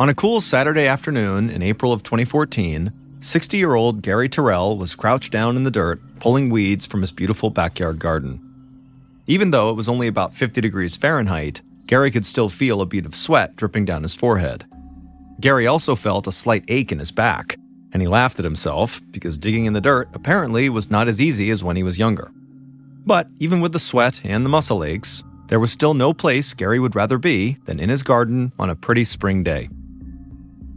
On a cool Saturday afternoon in April of 2014, 60-year-old Gary Terrell was crouched down in the dirt, pulling weeds from his beautiful backyard garden. Even though it was only about 50 degrees Fahrenheit, Gary could still feel a bead of sweat dripping down his forehead. Gary also felt a slight ache in his back, and he laughed at himself because digging in the dirt apparently was not as easy as when he was younger. But even with the sweat and the muscle aches, there was still no place Gary would rather be than in his garden on a pretty spring day.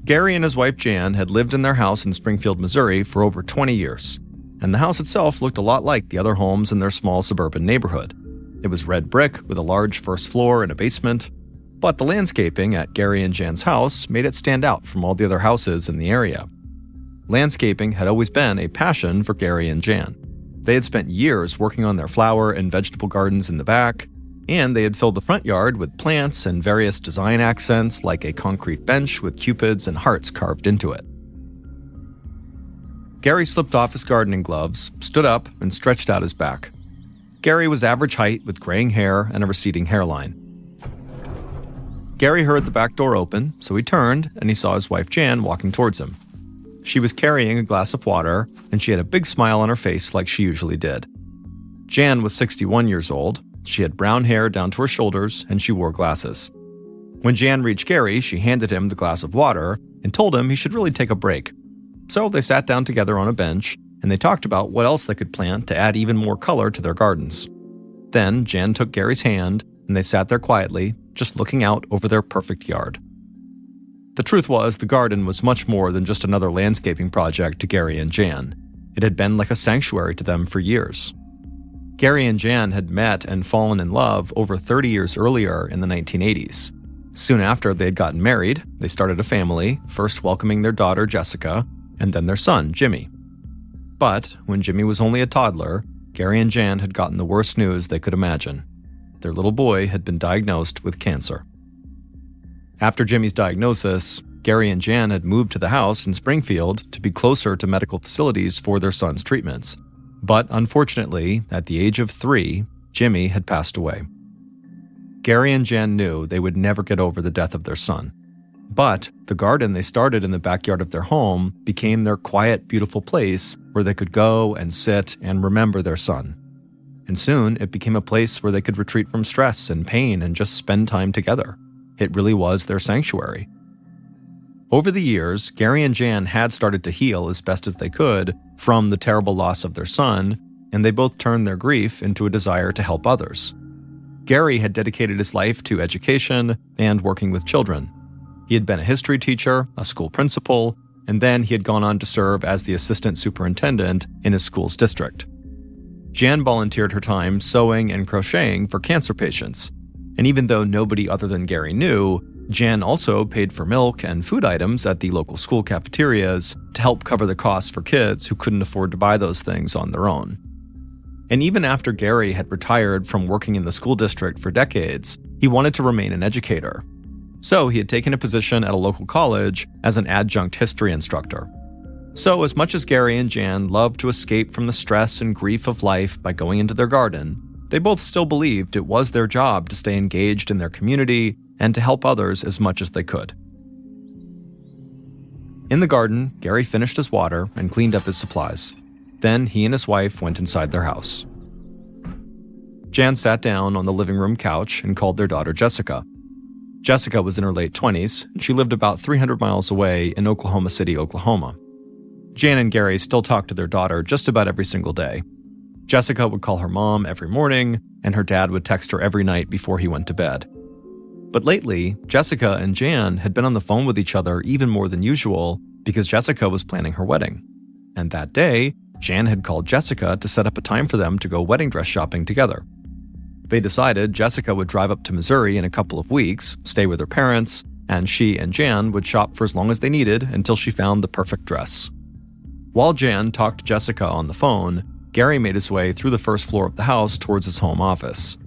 Gary and his wife Jan had lived in their house in Springfield, Missouri for over 20 years, and the house itself looked a lot like the other homes in their small suburban neighborhood. It was red brick with a large first floor and a basement, but the landscaping at Gary and Jan's house made it stand out from all the other houses in the area. Landscaping had always been a passion for Gary and Jan. They had spent years working on their flower and vegetable gardens in the back, and they had filled the front yard with plants and various design accents like a concrete bench with cupids and hearts carved into it. Gary slipped off his gardening gloves, stood up, and stretched out his back. Gary was average height with graying hair and a receding hairline. Gary heard the back door open, so he turned and he saw his wife Jan walking towards him. She was carrying a glass of water, and she had a big smile on her face like she usually did. Jan was 61 years old. She had brown hair down to her shoulders, and she wore glasses. When Jan reached Gary, she handed him the glass of water and told him he should really take a break. So they sat down together on a bench, and they talked about what else they could plant to add even more color to their gardens. Then Jan took Gary's hand, and they sat there quietly, just looking out over their perfect yard. The truth was, the garden was much more than just another landscaping project to Gary and Jan. It had been like a sanctuary to them for years. Gary and Jan had met and fallen in love over 30 years earlier in the 1980s. Soon after they had gotten married, they started a family, first welcoming their daughter Jessica, and then their son Jimmy. But when Jimmy was only a toddler, Gary and Jan had gotten the worst news they could imagine. Their little boy had been diagnosed with cancer. After Jimmy's diagnosis, Gary and Jan had moved to the house in Springfield to be closer to medical facilities for their son's treatments. But unfortunately, at the age of 3, Jimmy had passed away. Gary and Jan knew they would never get over the death of their son. But the garden they started in the backyard of their home became their quiet, beautiful place where they could go and sit and remember their son. And soon, it became a place where they could retreat from stress and pain and just spend time together. It really was their sanctuary. Over the years, Gary and Jan had started to heal as best as they could from the terrible loss of their son, and they both turned their grief into a desire to help others. Gary had dedicated his life to education and working with children. He had been a history teacher, a school principal, and then he had gone on to serve as the assistant superintendent in his school's district. Jan volunteered her time sewing and crocheting for cancer patients. And even though nobody other than Gary knew, Jan also paid for milk and food items at the local school cafeterias to help cover the costs for kids who couldn't afford to buy those things on their own. And even after Gary had retired from working in the school district for decades, he wanted to remain an educator. So he had taken a position at a local college as an adjunct history instructor. So as much as Gary and Jan loved to escape from the stress and grief of life by going into their garden, they both still believed it was their job to stay engaged in their community and to help others as much as they could. In the garden, Gary finished his water and cleaned up his supplies. Then he and his wife went inside their house. Jan sat down on the living room couch and called their daughter Jessica. Jessica was in her late 20s, and she lived about 300 miles away in Oklahoma City, Oklahoma. Jan and Gary still talked to their daughter just about every single day. Jessica would call her mom every morning, and her dad would text her every night before he went to bed. But lately, Jessica and Jan had been on the phone with each other even more than usual because Jessica was planning her wedding. And that day, Jan had called Jessica to set up a time for them to go wedding dress shopping together. They decided Jessica would drive up to Missouri in a couple of weeks, stay with her parents, and she and Jan would shop for as long as they needed until she found the perfect dress. While Jan talked to Jessica on the phone, Gary made his way through the first floor of the house towards his home office.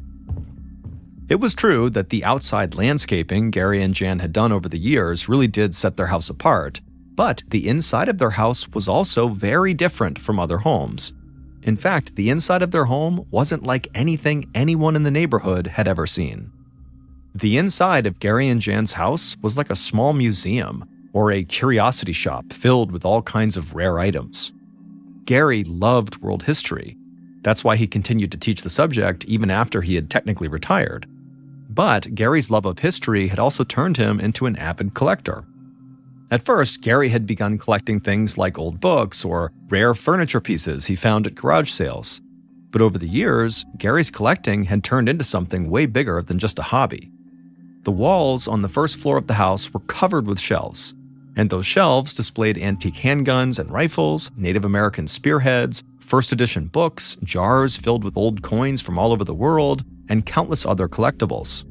It was true that the outside landscaping Gary and Jan had done over the years really did set their house apart, but the inside of their house was also very different from other homes. In fact, the inside of their home wasn't like anything anyone in the neighborhood had ever seen. The inside of Gary and Jan's house was like a small museum or a curiosity shop filled with all kinds of rare items. Gary loved world history. That's why he continued to teach the subject even after he had technically retired. But Gary's love of history had also turned him into an avid collector. At first, Gary had begun collecting things like old books or rare furniture pieces he found at garage sales. But over the years, Gary's collecting had turned into something way bigger than just a hobby. The walls on the first floor of the house were covered with shelves, and those shelves displayed antique handguns and rifles, Native American spearheads, first edition books, jars filled with old coins from all over the world, and countless other collectibles.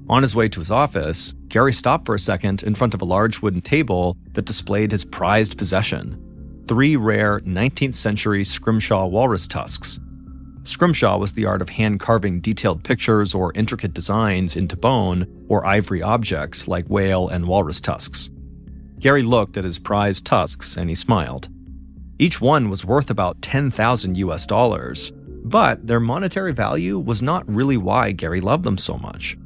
On his way to his office, Gary stopped for a second in front of a large wooden table that displayed his prized possession, 3 rare 19th century scrimshaw walrus tusks. Scrimshaw was the art of hand-carving detailed pictures or intricate designs into bone or ivory objects like whale and walrus tusks. Gary looked at his prized tusks and he smiled. Each one was worth about $10,000, but their monetary value was not really why Gary loved them so much.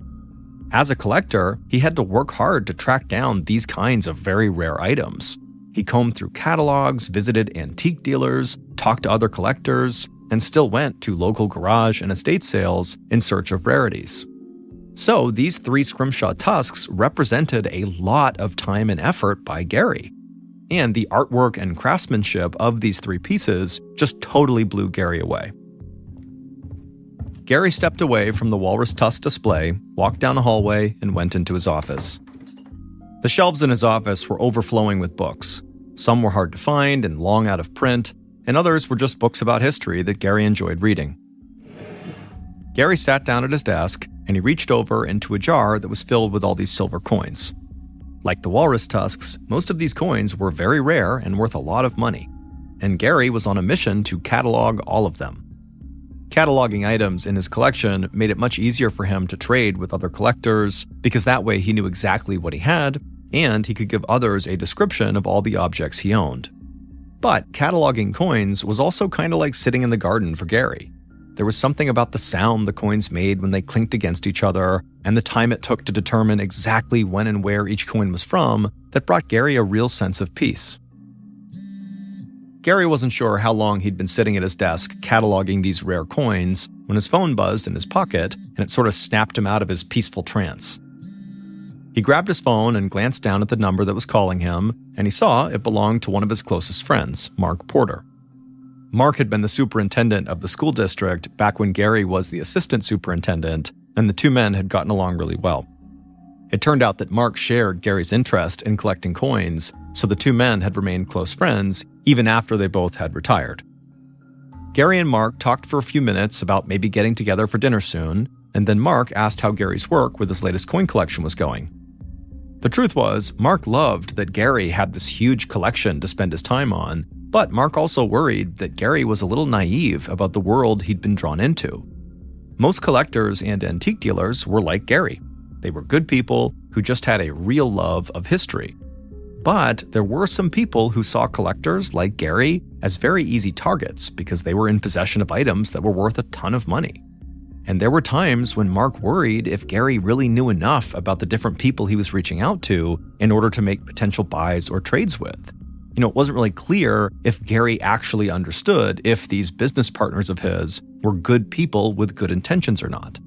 As a collector, he had to work hard to track down these kinds of very rare items. He combed through catalogs, visited antique dealers, talked to other collectors, and still went to local garage and estate sales in search of rarities. So these 3 scrimshaw tusks represented a lot of time and effort by Gary. And the artwork and craftsmanship of these 3 pieces just totally blew Gary away. Gary stepped away from the walrus tusk display, walked down a hallway, and went into his office. The shelves in his office were overflowing with books. Some were hard to find and long out of print, and others were just books about history that Gary enjoyed reading. Gary sat down at his desk, and he reached over into a jar that was filled with all these silver coins. Like the walrus tusks, most of these coins were very rare and worth a lot of money, and Gary was on a mission to catalog all of them. Cataloging items in his collection made it much easier for him to trade with other collectors because that way he knew exactly what he had, and he could give others a description of all the objects he owned. But cataloging coins was also kind of like sitting in the garden for Gary. There was something about the sound the coins made when they clinked against each other, and the time it took to determine exactly when and where each coin was from that brought Gary a real sense of peace. Gary wasn't sure how long he'd been sitting at his desk cataloging these rare coins when his phone buzzed in his pocket and it sort of snapped him out of his peaceful trance. He grabbed his phone and glanced down at the number that was calling him, and he saw it belonged to one of his closest friends, Mark Porter. Mark had been the superintendent of the school district back when Gary was the assistant superintendent, and the 2 men had gotten along really well. It turned out that Mark shared Gary's interest in collecting coins, so the 2 men had remained close friends even after they both had retired. Gary and Mark talked for a few minutes about maybe getting together for dinner soon, and then Mark asked how Gary's work with his latest coin collection was going. The truth was, Mark loved that Gary had this huge collection to spend his time on, but Mark also worried that Gary was a little naive about the world he'd been drawn into. Most collectors and antique dealers were like Gary. They were good people who just had a real love of history. But there were some people who saw collectors like Gary as very easy targets because they were in possession of items that were worth a ton of money. And there were times when Mark worried if Gary really knew enough about the different people he was reaching out to in order to make potential buys or trades with. It wasn't really clear if Gary actually understood if these business partners of his were good people with good intentions or not.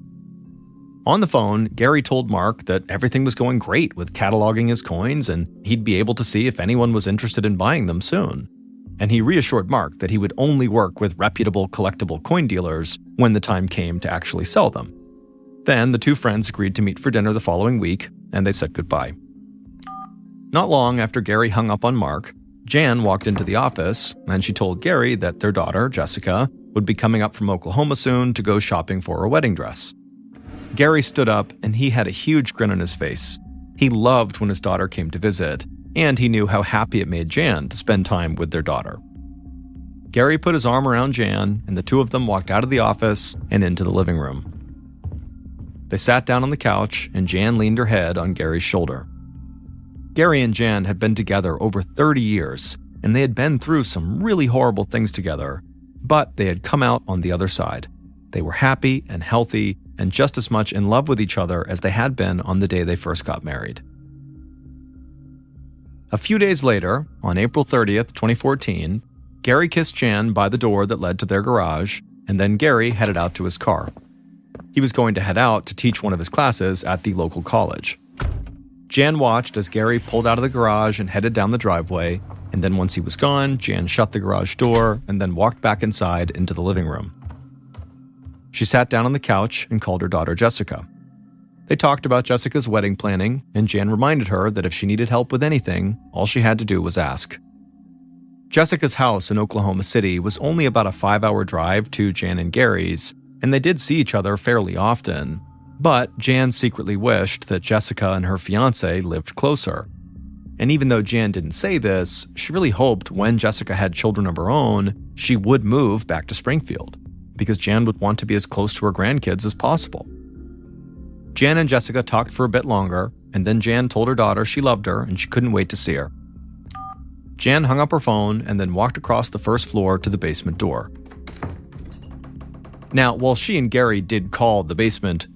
On the phone, Gary told Mark that everything was going great with cataloging his coins and he'd be able to see if anyone was interested in buying them soon. And he reassured Mark that he would only work with reputable collectible coin dealers when the time came to actually sell them. Then the 2 friends agreed to meet for dinner the following week, and they said goodbye. Not long after Gary hung up on Mark, Jan walked into the office, and she told Gary that their daughter, Jessica, would be coming up from Oklahoma soon to go shopping for a wedding dress. Gary stood up, and he had a huge grin on his face. He loved when his daughter came to visit, and he knew how happy it made Jan to spend time with their daughter. Gary put his arm around Jan, and the 2 of them walked out of the office and into the living room. They sat down on the couch, and Jan leaned her head on Gary's shoulder. Gary and Jan had been together over 30 years, and they had been through some really horrible things together, but they had come out on the other side. They were happy and healthy, and just as much in love with each other as they had been on the day they first got married. A few days later, on April 30th, 2014, Gary kissed Jan by the door that led to their garage, and then Gary headed out to his car. He was going to head out to teach one of his classes at the local college. Jan watched as Gary pulled out of the garage and headed down the driveway, and then once he was gone, Jan shut the garage door and then walked back inside into the living room. She sat down on the couch and called her daughter Jessica. They talked about Jessica's wedding planning, and Jan reminded her that if she needed help with anything, all she had to do was ask. Jessica's house in Oklahoma City was only about a 5-hour drive to Jan and Gary's, and they did see each other fairly often. But Jan secretly wished that Jessica and her fiancé lived closer. And even though Jan didn't say this, she really hoped when Jessica had children of her own, she would move back to Springfield, because Jan would want to be as close to her grandkids as possible. Jan and Jessica talked for a bit longer, and then Jan told her daughter she loved her and she couldn't wait to see her. Jan hung up her phone and then walked across the first floor to the basement door. Now, while she and Gary did call the basement,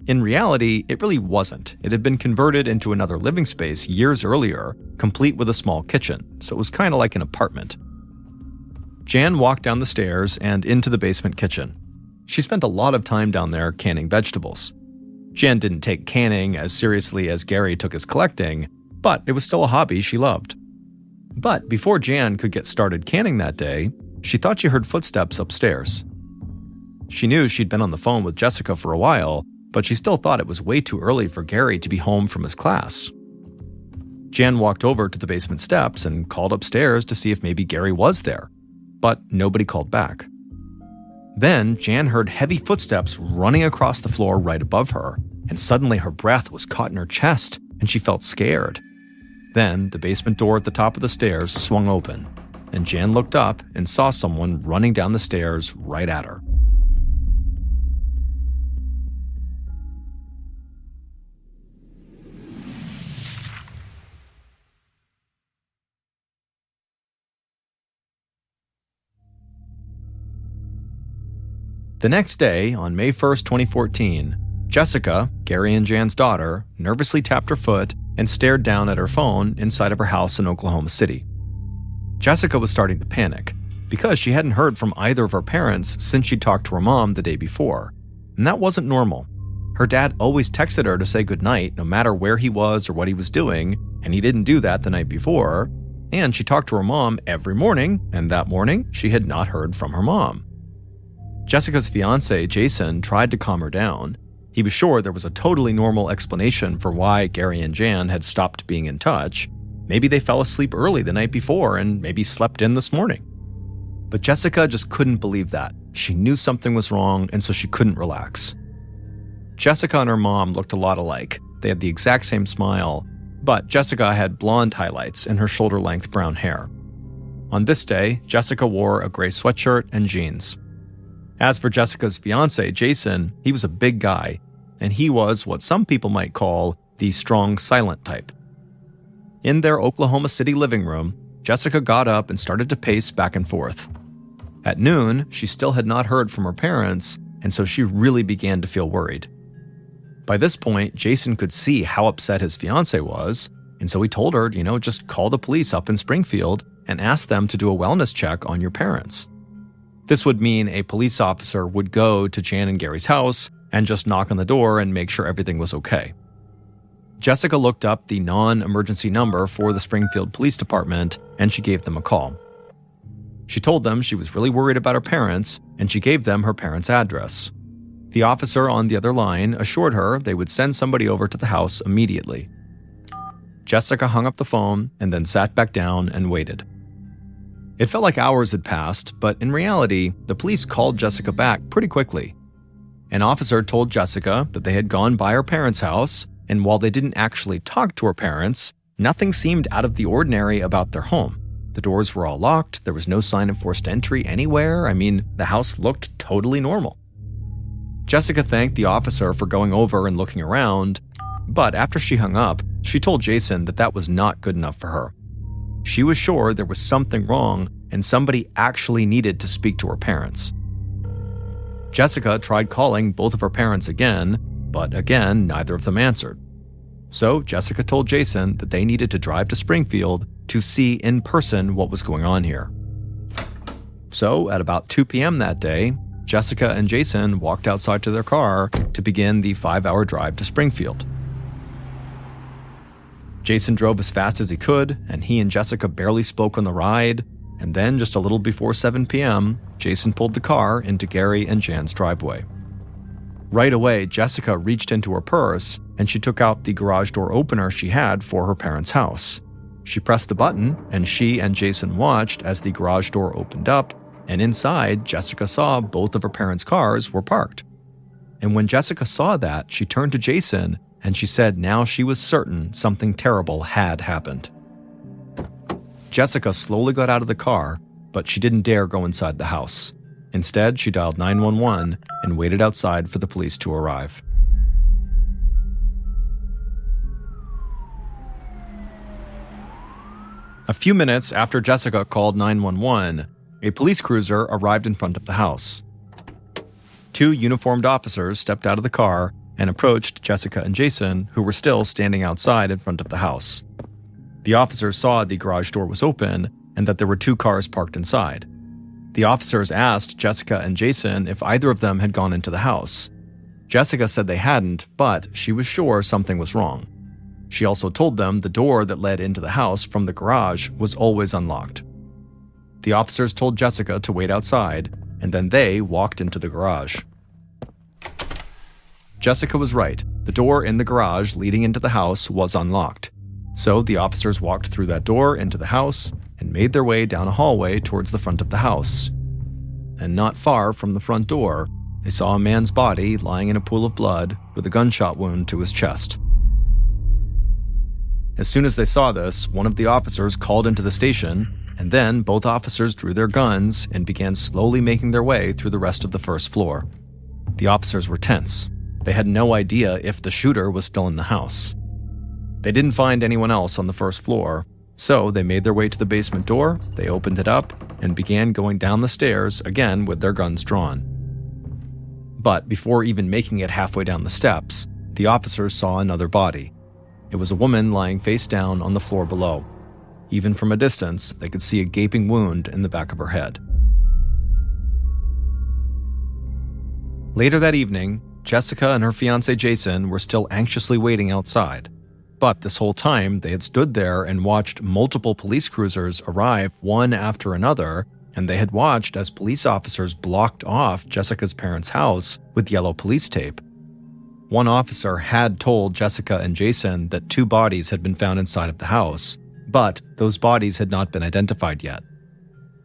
in reality, it really wasn't. It had been converted into another living space years earlier, complete with a small kitchen, so it was kind of like an apartment. Jan walked down the stairs and into the basement kitchen. She spent a lot of time down there canning vegetables. Jan didn't take canning as seriously as Gary took his collecting, but it was still a hobby she loved. But before Jan could get started canning that day, she thought she heard footsteps upstairs. She knew she'd been on the phone with Jessica for a while, but she still thought it was way too early for Gary to be home from his class. Jan walked over to the basement steps and called upstairs to see if maybe Gary was there, but nobody called back. Then Jan heard heavy footsteps running across the floor right above her, and suddenly her breath was caught in her chest and she felt scared. Then the basement door at the top of the stairs swung open, and Jan looked up and saw someone running down the stairs right at her. The next day, on May 1st, 2014, Jessica, Gary and Jan's daughter, nervously tapped her foot and stared down at her phone inside of her house in Oklahoma City. Jessica was starting to panic because she hadn't heard from either of her parents since she talked to her mom the day before, and that wasn't normal. Her dad always texted her to say goodnight no matter where he was or what he was doing, and he didn't do that the night before, and she talked to her mom every morning, and that morning she had not heard from her mom. Jessica's fiancé, Jason, tried to calm her down. He was sure there was a totally normal explanation for why Gary and Jan had stopped being in touch. Maybe they fell asleep early the night before and maybe slept in this morning. But Jessica just couldn't believe that. She knew something was wrong, and so she couldn't relax. Jessica and her mom looked a lot alike. They had the exact same smile, but Jessica had blonde highlights in her shoulder-length brown hair. On this day, Jessica wore a gray sweatshirt and jeans. As for Jessica's fiancé, Jason, he was a big guy, and he was what some people might call the strong, silent type. In their Oklahoma City living room, Jessica got up and started to pace back and forth. At noon, she still had not heard from her parents, and so she really began to feel worried. By this point, Jason could see how upset his fiancé was, and so he told her, just call the police up in Springfield and ask them to do a wellness check on your parents. This would mean a police officer would go to Jan and Gary's house and just knock on the door and make sure everything was okay. Jessica looked up the non-emergency number for the Springfield Police Department, and she gave them a call. She told them she was really worried about her parents, and she gave them her parents' address. The officer on the other line assured her they would send somebody over to the house immediately. Jessica hung up the phone and then sat back down and waited. It felt like hours had passed, but in reality, the police called Jessica back pretty quickly. An officer told Jessica that they had gone by her parents' house, and while they didn't actually talk to her parents, nothing seemed out of the ordinary about their home. The doors were all locked, there was no sign of forced entry anywhere. The house looked totally normal. Jessica thanked the officer for going over and looking around, but after she hung up, she told Jason that that was not good enough for her. She was sure there was something wrong and somebody actually needed to speak to her parents. Jessica tried calling both of her parents again, but again, neither of them answered. So Jessica told Jason that they needed to drive to Springfield to see in person what was going on here. So at about 2 p.m. that day, Jessica and Jason walked outside to their car to begin the 5-hour drive to Springfield. Jason drove as fast as he could, and he and Jessica barely spoke on the ride, and then just a little before 7 p.m., Jason pulled the car into Gary and Jan's driveway. Right away, Jessica reached into her purse, and she took out the garage door opener she had for her parents' house. She pressed the button, and she and Jason watched as the garage door opened up, and inside, Jessica saw both of her parents' cars were parked. And when Jessica saw that, she turned to Jason, and she said now she was certain something terrible had happened. Jessica slowly got out of the car, but she didn't dare go inside the house. Instead, she dialed 911 and waited outside for the police to arrive. A few minutes after Jessica called 911, a police cruiser arrived in front of the house. 2 uniformed officers stepped out of the car and approached Jessica and Jason, who were still standing outside in front of the house. The officers saw the garage door was open and that there were 2 cars parked inside. The officers asked Jessica and Jason if either of them had gone into the house. Jessica said they hadn't, but she was sure something was wrong. She also told them the door that led into the house from the garage was always unlocked. The officers told Jessica to wait outside, and then they walked into the garage. Jessica was right. The door in the garage leading into the house was unlocked. So the officers walked through that door into the house and made their way down a hallway towards the front of the house. And not far from the front door, they saw a man's body lying in a pool of blood with a gunshot wound to his chest. As soon as they saw this, one of the officers called into the station, and then both officers drew their guns and began slowly making their way through the rest of the first floor. The officers were tense. They had no idea if the shooter was still in the house. They didn't find anyone else on the first floor, so they made their way to the basement door, they opened it up, and began going down the stairs, again with their guns drawn. But before even making it halfway down the steps, the officers saw another body. It was a woman lying face down on the floor below. Even from a distance, they could see a gaping wound in the back of her head. Later that evening, Jessica and her fiancé Jason were still anxiously waiting outside. But this whole time, they had stood there and watched multiple police cruisers arrive one after another, and they had watched as police officers blocked off Jessica's parents' house with yellow police tape. One officer had told Jessica and Jason that 2 bodies had been found inside of the house, but those bodies had not been identified yet.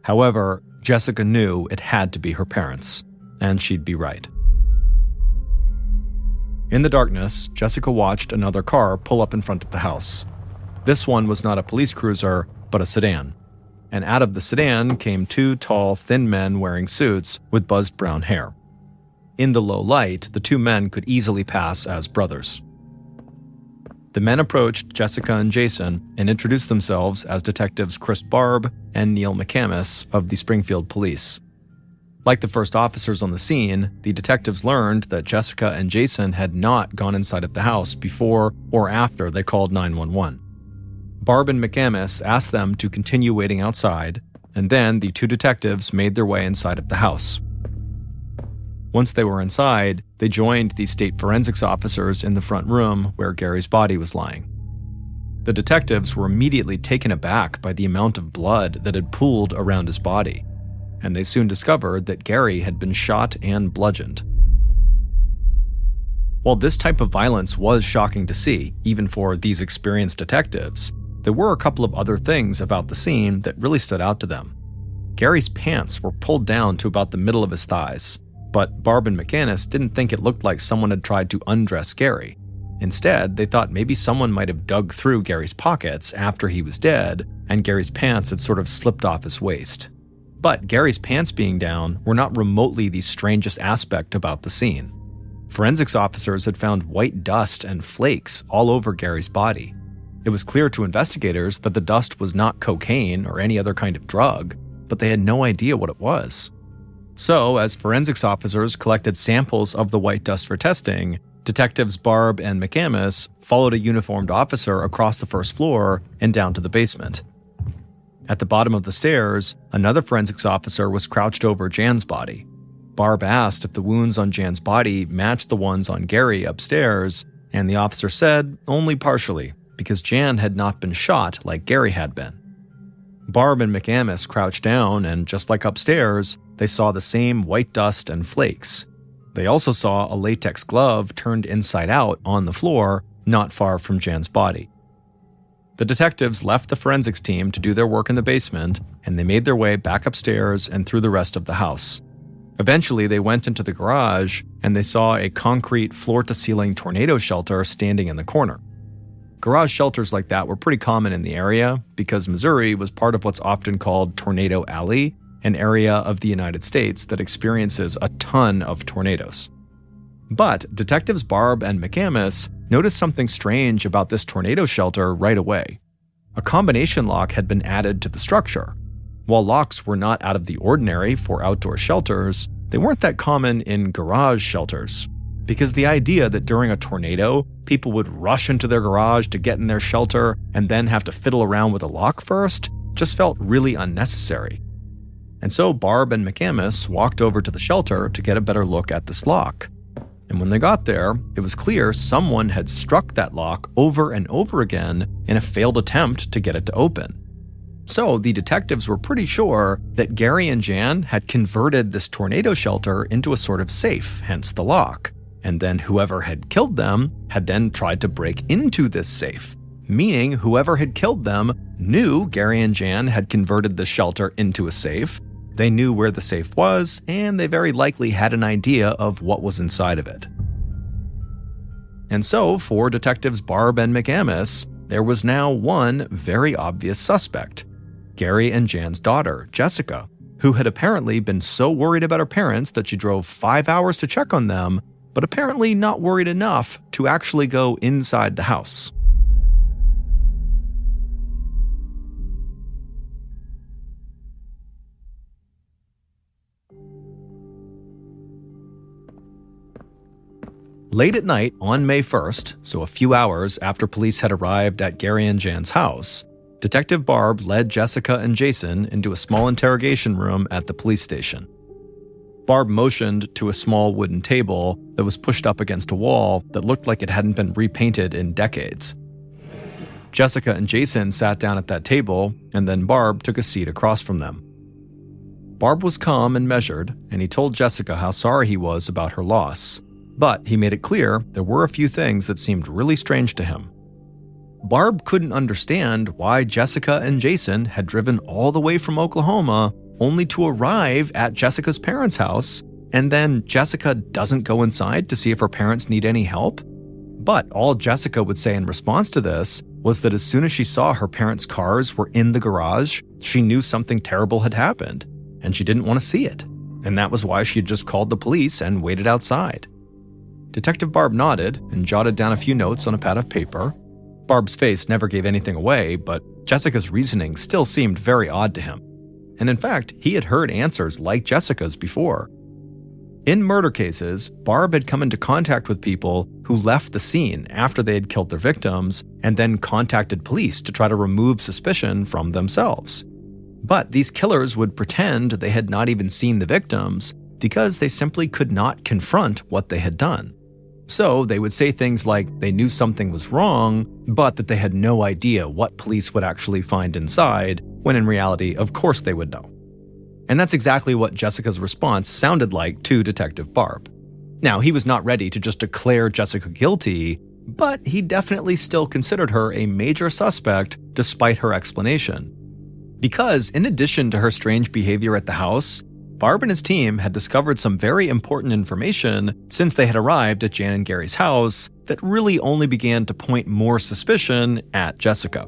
However, Jessica knew it had to be her parents, and she'd be right. In the darkness, Jessica watched another car pull up in front of the house. This one was not a police cruiser, but a sedan. And out of the sedan came 2 tall, thin men wearing suits with buzzed brown hair. In the low light, the 2 men could easily pass as brothers. The men approached Jessica and Jason and introduced themselves as detectives Chris Barb and Neil McCamus of the Springfield Police. Like the first officers on the scene, the detectives learned that Jessica and Jason had not gone inside of the house before or after they called 911. Barb and McCamus asked them to continue waiting outside, and then the 2 detectives made their way inside of the house. Once they were inside, they joined the state forensics officers in the front room where Gary's body was lying. The detectives were immediately taken aback by the amount of blood that had pooled around his body, and they soon discovered that Gary had been shot and bludgeoned. While this type of violence was shocking to see, even for these experienced detectives, there were a couple of other things about the scene that really stood out to them. Gary's pants were pulled down to about the middle of his thighs, but Barb and McCamus didn't think it looked like someone had tried to undress Gary. Instead, they thought maybe someone might have dug through Gary's pockets after he was dead, and Gary's pants had sort of slipped off his waist. But Gary's pants being down were not remotely the strangest aspect about the scene. Forensics officers had found white dust and flakes all over Gary's body. It was clear to investigators that the dust was not cocaine or any other kind of drug, but they had no idea what it was. So, as forensics officers collected samples of the white dust for testing, detectives Barb and McAmis followed a uniformed officer across the first floor and down to the basement. At the bottom of the stairs, another forensics officer was crouched over Jan's body. Barb asked if the wounds on Jan's body matched the ones on Gary upstairs, and the officer said only partially, because Jan had not been shot like Gary had been. Barb and McAmis crouched down, and just like upstairs, they saw the same white dust and flakes. They also saw a latex glove turned inside out on the floor, not far from Jan's body. The detectives left the forensics team to do their work in the basement, and they made their way back upstairs and through the rest of the house. Eventually, they went into the garage, and they saw a concrete floor-to-ceiling tornado shelter standing in the corner. Garage shelters like that were pretty common in the area because Missouri was part of what's often called Tornado Alley, an area of the United States that experiences a ton of tornadoes. But detectives Barb and McAmis noticed something strange about this tornado shelter right away. A combination lock had been added to the structure. While locks were not out of the ordinary for outdoor shelters, they weren't that common in garage shelters. Because the idea that during a tornado, people would rush into their garage to get in their shelter and then have to fiddle around with a lock first just felt really unnecessary. And so Barb and McAmis walked over to the shelter to get a better look at this lock. And when they got there, it was clear someone had struck that lock over and over again in a failed attempt to get it to open. So the detectives were pretty sure that Gary and Jan had converted this tornado shelter into a sort of safe, hence the lock. And then whoever had killed them had then tried to break into this safe, meaning whoever had killed them knew Gary and Jan had converted the shelter into a safe. They knew where the safe was, and they very likely had an idea of what was inside of it. And so, for detectives Barb and McAmis, there was now one very obvious suspect: Gary and Jan's daughter, Jessica, who had apparently been so worried about her parents that she drove 5 hours to check on them, but apparently not worried enough to actually go inside the house. Late at night on May 1st, so a few hours after police had arrived at Gary and Jan's house, Detective Barb led Jessica and Jason into a small interrogation room at the police station. Barb motioned to a small wooden table that was pushed up against a wall that looked like it hadn't been repainted in decades. Jessica and Jason sat down at that table, and then Barb took a seat across from them. Barb was calm and measured, and he told Jessica how sorry he was about her loss. But he made it clear there were a few things that seemed really strange to him. Barb couldn't understand why Jessica and Jason had driven all the way from Oklahoma only to arrive at Jessica's parents' house, and then Jessica doesn't go inside to see if her parents need any help. But all Jessica would say in response to this was that as soon as she saw her parents' cars were in the garage, she knew something terrible had happened, and she didn't want to see it. And that was why she had just called the police and waited outside. Detective Barb nodded and jotted down a few notes on a pad of paper. Barb's face never gave anything away, but Jessica's reasoning still seemed very odd to him. And in fact, he had heard answers like Jessica's before. In murder cases, Barb had come into contact with people who left the scene after they had killed their victims and then contacted police to try to remove suspicion from themselves. But these killers would pretend they had not even seen the victims because they simply could not confront what they had done. So they would say things like they knew something was wrong, but that they had no idea what police would actually find inside, when in reality, of course they would know. And that's exactly what Jessica's response sounded like to Detective Barb. Now, he was not ready to just declare Jessica guilty, but he definitely still considered her a major suspect despite her explanation. Because in addition to her strange behavior at the house, Barb and his team had discovered some very important information since they had arrived at Jan and Gary's house that really only began to point more suspicion at Jessica.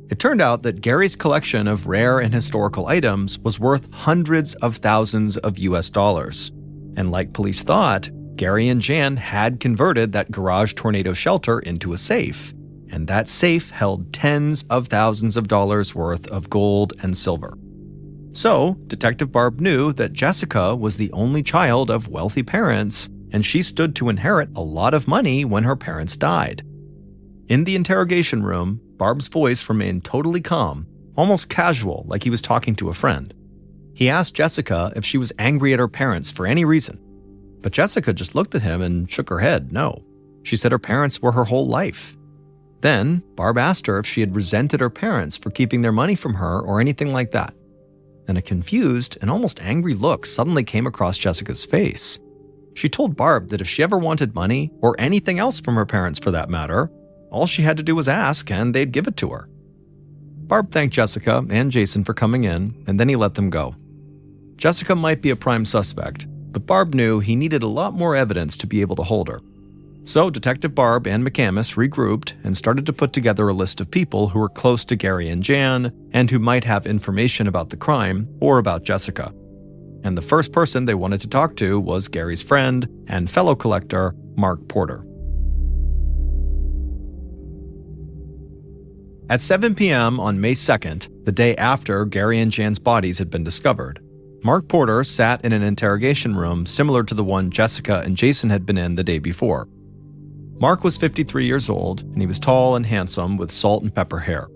It turned out that Gary's collection of rare and historical items was worth hundreds of thousands of US dollars. And like police thought, Gary and Jan had converted that garage tornado shelter into a safe. And that safe held tens of thousands of dollars worth of gold and silver. So, Detective Barb knew that Jessica was the only child of wealthy parents, and she stood to inherit a lot of money when her parents died. In the interrogation room, Barb's voice remained totally calm, almost casual, like he was talking to a friend. He asked Jessica if she was angry at her parents for any reason, but Jessica just looked at him and shook her head no. She said her parents were her whole life. Then, Barb asked her if she had resented her parents for keeping their money from her or anything like that. And a confused and almost angry look suddenly came across Jessica's face. She told Barb that if she ever wanted money, or anything else from her parents for that matter, all she had to do was ask and they'd give it to her. Barb thanked Jessica and Jason for coming in, and then he let them go. Jessica might be a prime suspect, but Barb knew he needed a lot more evidence to be able to hold her. So Detective Barb and McCamus regrouped and started to put together a list of people who were close to Gary and Jan and who might have information about the crime or about Jessica. And the first person they wanted to talk to was Gary's friend and fellow collector, Mark Porter. At 7 p.m. on May 2nd, the day after Gary and Jan's bodies had been discovered, Mark Porter sat in an interrogation room similar to the one Jessica and Jason had been in the day before. Mark was 53 years old, and he was tall and handsome with salt and pepper hair.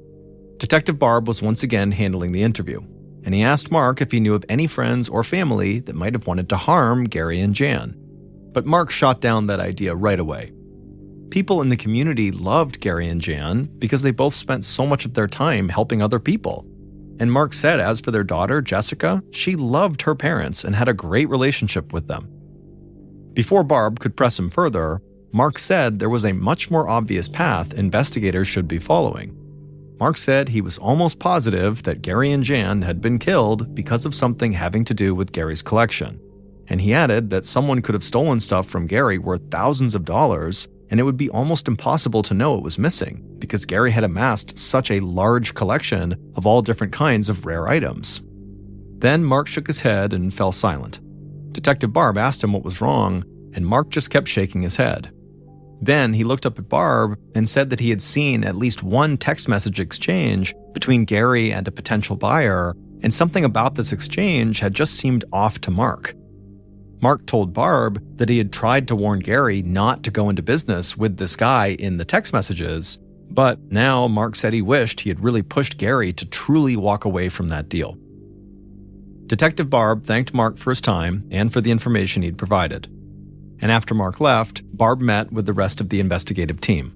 Detective Barb was once again handling the interview, and he asked Mark if he knew of any friends or family that might have wanted to harm Gary and Jan. But Mark shot down that idea right away. People in the community loved Gary and Jan because they both spent so much of their time helping other people. And Mark said as for their daughter, Jessica, she loved her parents and had a great relationship with them. Before Barb could press him further, Mark said there was a much more obvious path investigators should be following. Mark said he was almost positive that Gary and Jan had been killed because of something having to do with Gary's collection. And he added that someone could have stolen stuff from Gary worth thousands of dollars, and it would be almost impossible to know it was missing because Gary had amassed such a large collection of all different kinds of rare items. Then Mark shook his head and fell silent. Detective Barb asked him what was wrong, and Mark just kept shaking his head. Then he looked up at Barb and said that he had seen at least one text message exchange between Gary and a potential buyer, and something about this exchange had just seemed off to Mark. Mark told Barb that he had tried to warn Gary not to go into business with this guy in the text messages, but now Mark said he wished he had really pushed Gary to truly walk away from that deal. Detective Barb thanked Mark for his time and for the information he'd provided. And after Mark left, Barb met with the rest of the investigative team.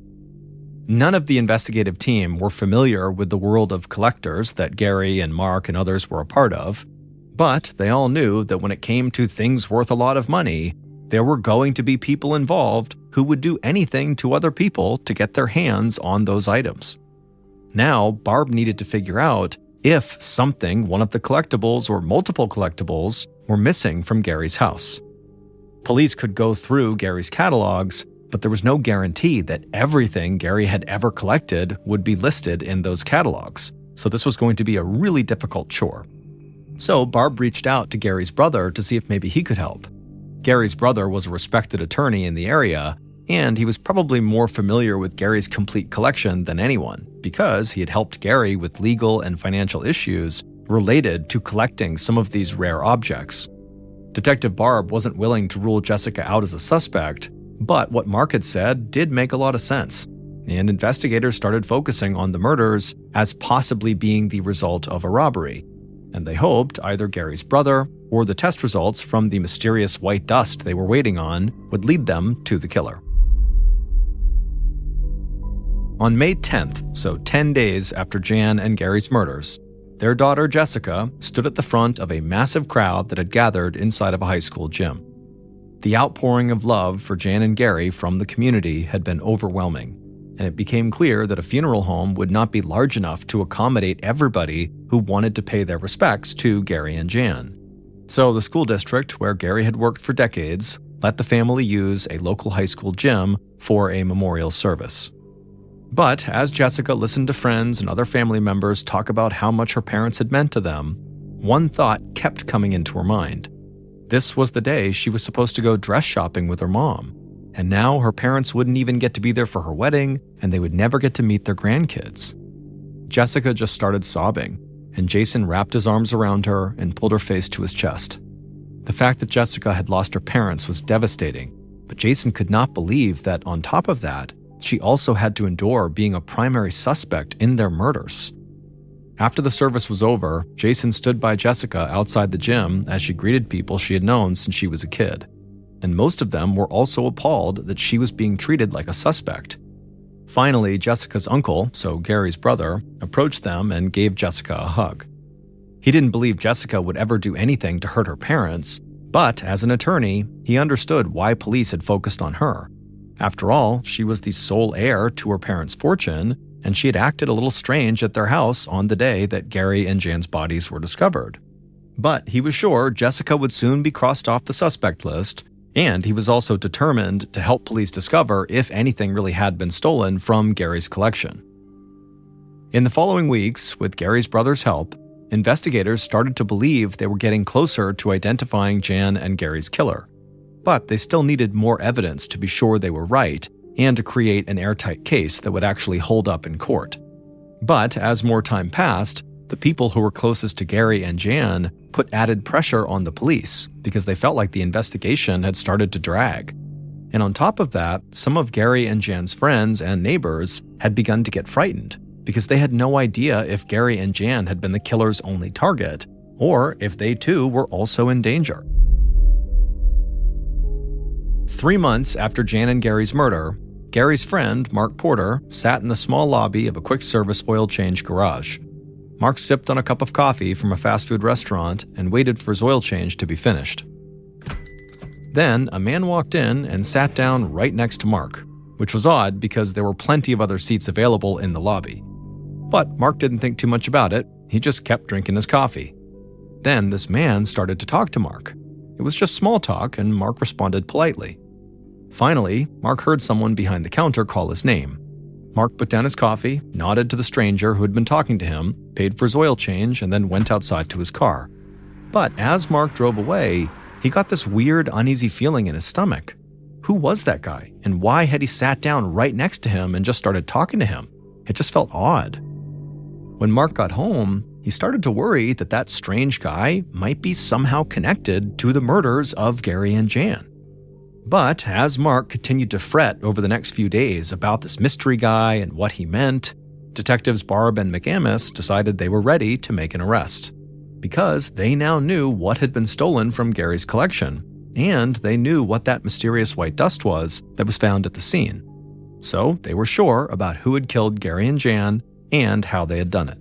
None of the investigative team were familiar with the world of collectors that Gary and Mark and others were a part of, but they all knew that when it came to things worth a lot of money, there were going to be people involved who would do anything to other people to get their hands on those items. Now, Barb needed to figure out if something, one of the collectibles or multiple collectibles, were missing from Gary's house. Police could go through Gary's catalogs, but there was no guarantee that everything Gary had ever collected would be listed in those catalogs, so this was going to be a really difficult chore. So Barb reached out to Gary's brother to see if maybe he could help. Gary's brother was a respected attorney in the area, and he was probably more familiar with Gary's complete collection than anyone, because he had helped Gary with legal and financial issues related to collecting some of these rare objects. Detective Barb wasn't willing to rule Jessica out as a suspect, but what Mark had said did make a lot of sense, and investigators started focusing on the murders as possibly being the result of a robbery, and they hoped either Gary's brother or the test results from the mysterious white dust they were waiting on would lead them to the killer. On May 10th, so 10 days after Jan and Gary's murders, their daughter Jessica stood at the front of a massive crowd that had gathered inside of a high school gym. The outpouring of love for Jan and Gary from the community had been overwhelming, and it became clear that a funeral home would not be large enough to accommodate everybody who wanted to pay their respects to Gary and Jan. So the school district, where Gary had worked for decades, let the family use a local high school gym for a memorial service. But as Jessica listened to friends and other family members talk about how much her parents had meant to them, one thought kept coming into her mind. This was the day she was supposed to go dress shopping with her mom, and now her parents wouldn't even get to be there for her wedding, and they would never get to meet their grandkids. Jessica just started sobbing, and Jason wrapped his arms around her and pulled her face to his chest. The fact that Jessica had lost her parents was devastating, but Jason could not believe that on top of that, she also had to endure being a primary suspect in their murders. After the service was over, Jason stood by Jessica outside the gym as she greeted people she had known since she was a kid. And most of them were also appalled that she was being treated like a suspect. Finally, Jessica's uncle, so Gary's brother, approached them and gave Jessica a hug. He didn't believe Jessica would ever do anything to hurt her parents, but as an attorney, he understood why police had focused on her. After all, she was the sole heir to her parents' fortune, and she had acted a little strange at their house on the day that Gary and Jan's bodies were discovered. But he was sure Jessica would soon be crossed off the suspect list, and he was also determined to help police discover if anything really had been stolen from Gary's collection. In the following weeks, with Gary's brother's help, investigators started to believe they were getting closer to identifying Jan and Gary's killer. But they still needed more evidence to be sure they were right and to create an airtight case that would actually hold up in court. But as more time passed, the people who were closest to Gary and Jan put added pressure on the police because they felt like the investigation had started to drag. And on top of that, some of Gary and Jan's friends and neighbors had begun to get frightened because they had no idea if Gary and Jan had been the killer's only target, or if they too were also in danger. 3 months after Jan and Gary's murder, Gary's friend, Mark Porter, sat in the small lobby of a quick-service oil change garage. Mark sipped on a cup of coffee from a fast food restaurant and waited for his oil change to be finished. Then, a man walked in and sat down right next to Mark, which was odd because there were plenty of other seats available in the lobby. But Mark didn't think too much about it. He just kept drinking his coffee. Then this man started to talk to Mark. It was just small talk, and Mark responded politely. Finally, Mark heard someone behind the counter call his name. Mark put down his coffee, nodded to the stranger who had been talking to him, paid for his oil change, and then went outside to his car. But as Mark drove away, he got this weird, uneasy feeling in his stomach. Who was that guy, and why had he sat down right next to him and just started talking to him? It just felt odd. When Mark got home, he started to worry that that strange guy might be somehow connected to the murders of Gary and Jan. But as Mark continued to fret over the next few days about this mystery guy and what he meant, detectives Barb and McAmis decided they were ready to make an arrest. Because they now knew what had been stolen from Gary's collection, and they knew what that mysterious white dust was that was found at the scene. So they were sure about who had killed Gary and Jan and how they had done it.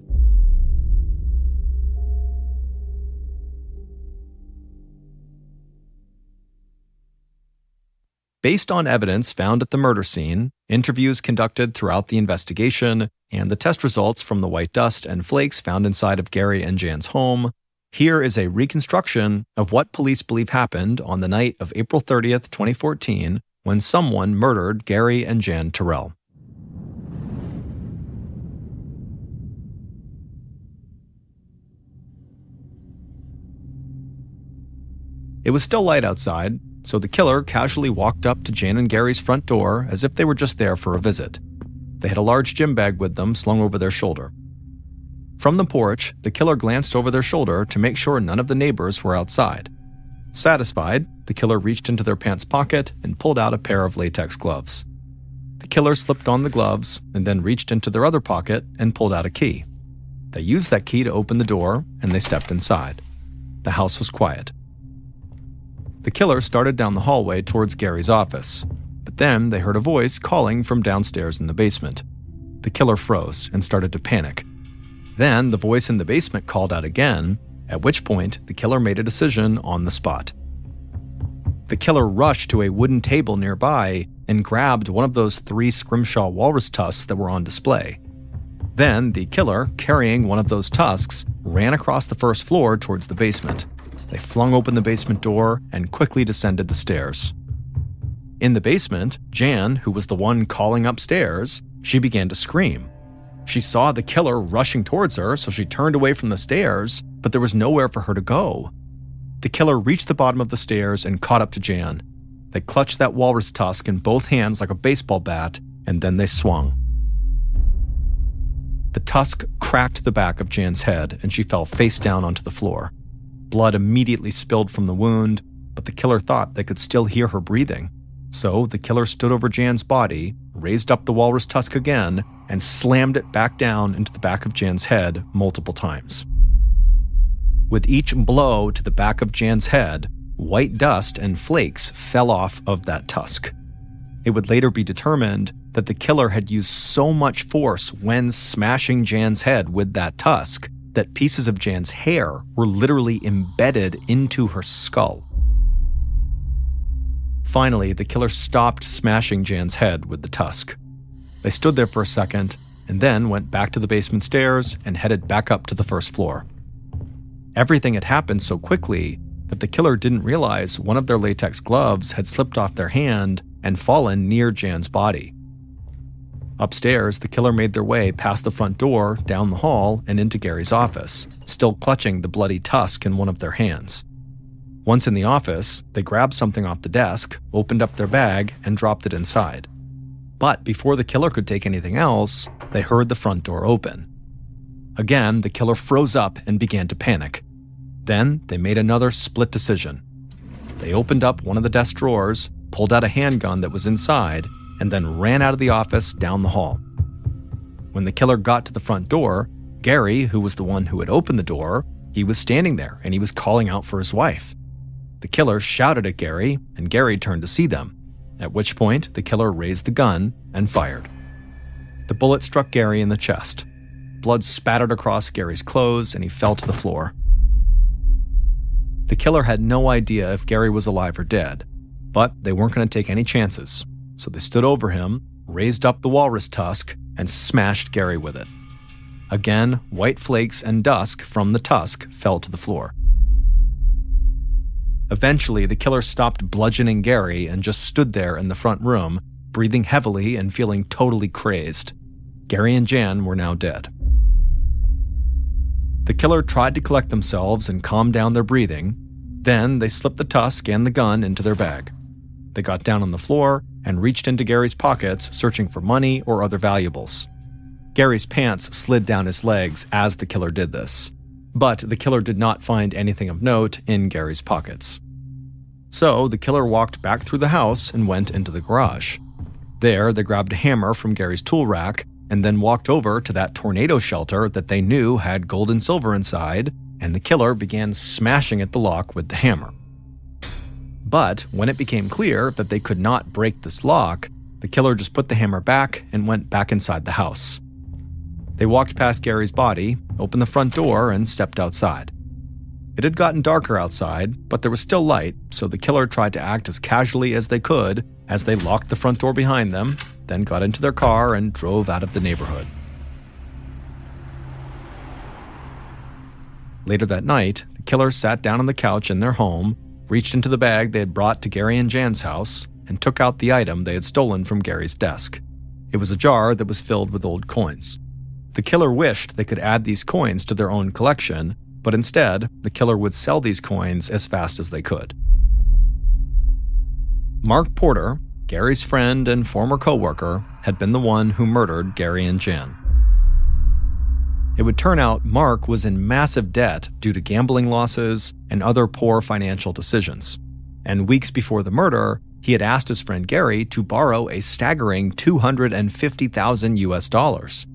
Based on evidence found at the murder scene, interviews conducted throughout the investigation, and the test results from the white dust and flakes found inside of Gary and Jan's home, here is a reconstruction of what police believe happened on the night of April 30th, 2014, when someone murdered Gary and Jan Terrell. It was still light outside, so the killer casually walked up to Jan and Gary's front door as if they were just there for a visit. They had a large gym bag with them slung over their shoulder. From the porch, the killer glanced over their shoulder to make sure none of the neighbors were outside. Satisfied, the killer reached into their pants pocket and pulled out a pair of latex gloves. The killer slipped on the gloves and then reached into their other pocket and pulled out a key. They used that key to open the door, and they stepped inside. The house was quiet. The killer started down the hallway towards Gary's office, but then they heard a voice calling from downstairs in the basement. The killer froze and started to panic. Then the voice in the basement called out again, at which point the killer made a decision on the spot. The killer rushed to a wooden table nearby and grabbed one of those 3 scrimshaw walrus tusks that were on display. Then the killer, carrying one of those tusks, ran across the first floor towards the basement. They flung open the basement door and quickly descended the stairs. In the basement, Jan, who was the one calling upstairs, she began to scream. She saw the killer rushing towards her, so she turned away from the stairs, but there was nowhere for her to go. The killer reached the bottom of the stairs and caught up to Jan. They clutched that walrus tusk in both hands like a baseball bat, and then they swung. The The tusk cracked the back of Jan's head, and she fell face down onto the floor. Blood immediately spilled from the wound, but the killer thought they could still hear her breathing. So the killer stood over Jan's body, raised up the walrus tusk again, and slammed it back down into the back of Jan's head multiple times. With each blow to the back of Jan's head, white dust and flakes fell off of that tusk. It would later be determined that the killer had used so much force when smashing Jan's head with that tusk that pieces of Jan's hair were literally embedded into her skull. Finally, the killer stopped smashing Jan's head with the tusk. They stood there for a second and then went back to the basement stairs and headed back up to the first floor. Everything had happened so quickly that the killer didn't realize one of their latex gloves had slipped off their hand and fallen near Jan's body. Upstairs, the killer made their way past the front door, down the hall, and into Gary's office, still clutching the bloody tusk in one of their hands. Once in the office, they grabbed something off the desk, opened up their bag, and dropped it inside. But before the killer could take anything else, they heard the front door open. Again, the killer froze up and began to panic. Then they made another split decision. They opened up one of the desk drawers, pulled out a handgun that was inside, and then ran out of the office down the hall. When the killer got to the front door, Gary, who was the one who had opened the door, he was standing there and he was calling out for his wife. The killer shouted at Gary, and Gary turned to see them, at which point the killer raised the gun and fired. The bullet struck Gary in the chest. Blood spattered across Gary's clothes and he fell to the floor. The killer had no idea if Gary was alive or dead, but they weren't going to take any chances, so they stood over him, raised up the walrus tusk, and smashed Gary with it. Again, white flakes and dust from the tusk fell to the floor. Eventually, the killer stopped bludgeoning Gary and just stood there in the front room, breathing heavily and feeling totally crazed. Gary and Jan were now dead. The killer tried to collect themselves and calm down their breathing. Then they slipped the tusk and the gun into their bag. They got down on the floor and reached into Gary's pockets, searching for money or other valuables. Gary's pants slid down his legs as the killer did this, but the killer did not find anything of note in Gary's pockets. So the killer walked back through the house and went into the garage. There, they grabbed a hammer from Gary's tool rack and then walked over to that tornado shelter that they knew had gold and silver inside, and the killer began smashing at the lock with the hammer. But when it became clear that they could not break this lock, the killer just put the hammer back and went back inside the house. They walked past Gary's body, opened the front door, and stepped outside. It had gotten darker outside, but there was still light, so the killer tried to act as casually as they could as they locked the front door behind them, then got into their car and drove out of the neighborhood. Later that night, the killer sat down on the couch in their home, reached into the bag they had brought to Gary and Jan's house, and took out the item they had stolen from Gary's desk. It was a jar that was filled with old coins. The killer wished they could add these coins to their own collection, but instead, the killer would sell these coins as fast as they could. Mark Porter, Gary's friend and former co-worker, had been the one who murdered Gary and Jan. It would turn out Mark was in massive debt due to gambling losses and other poor financial decisions. And weeks before the murder, he had asked his friend Gary to borrow a staggering $250,000.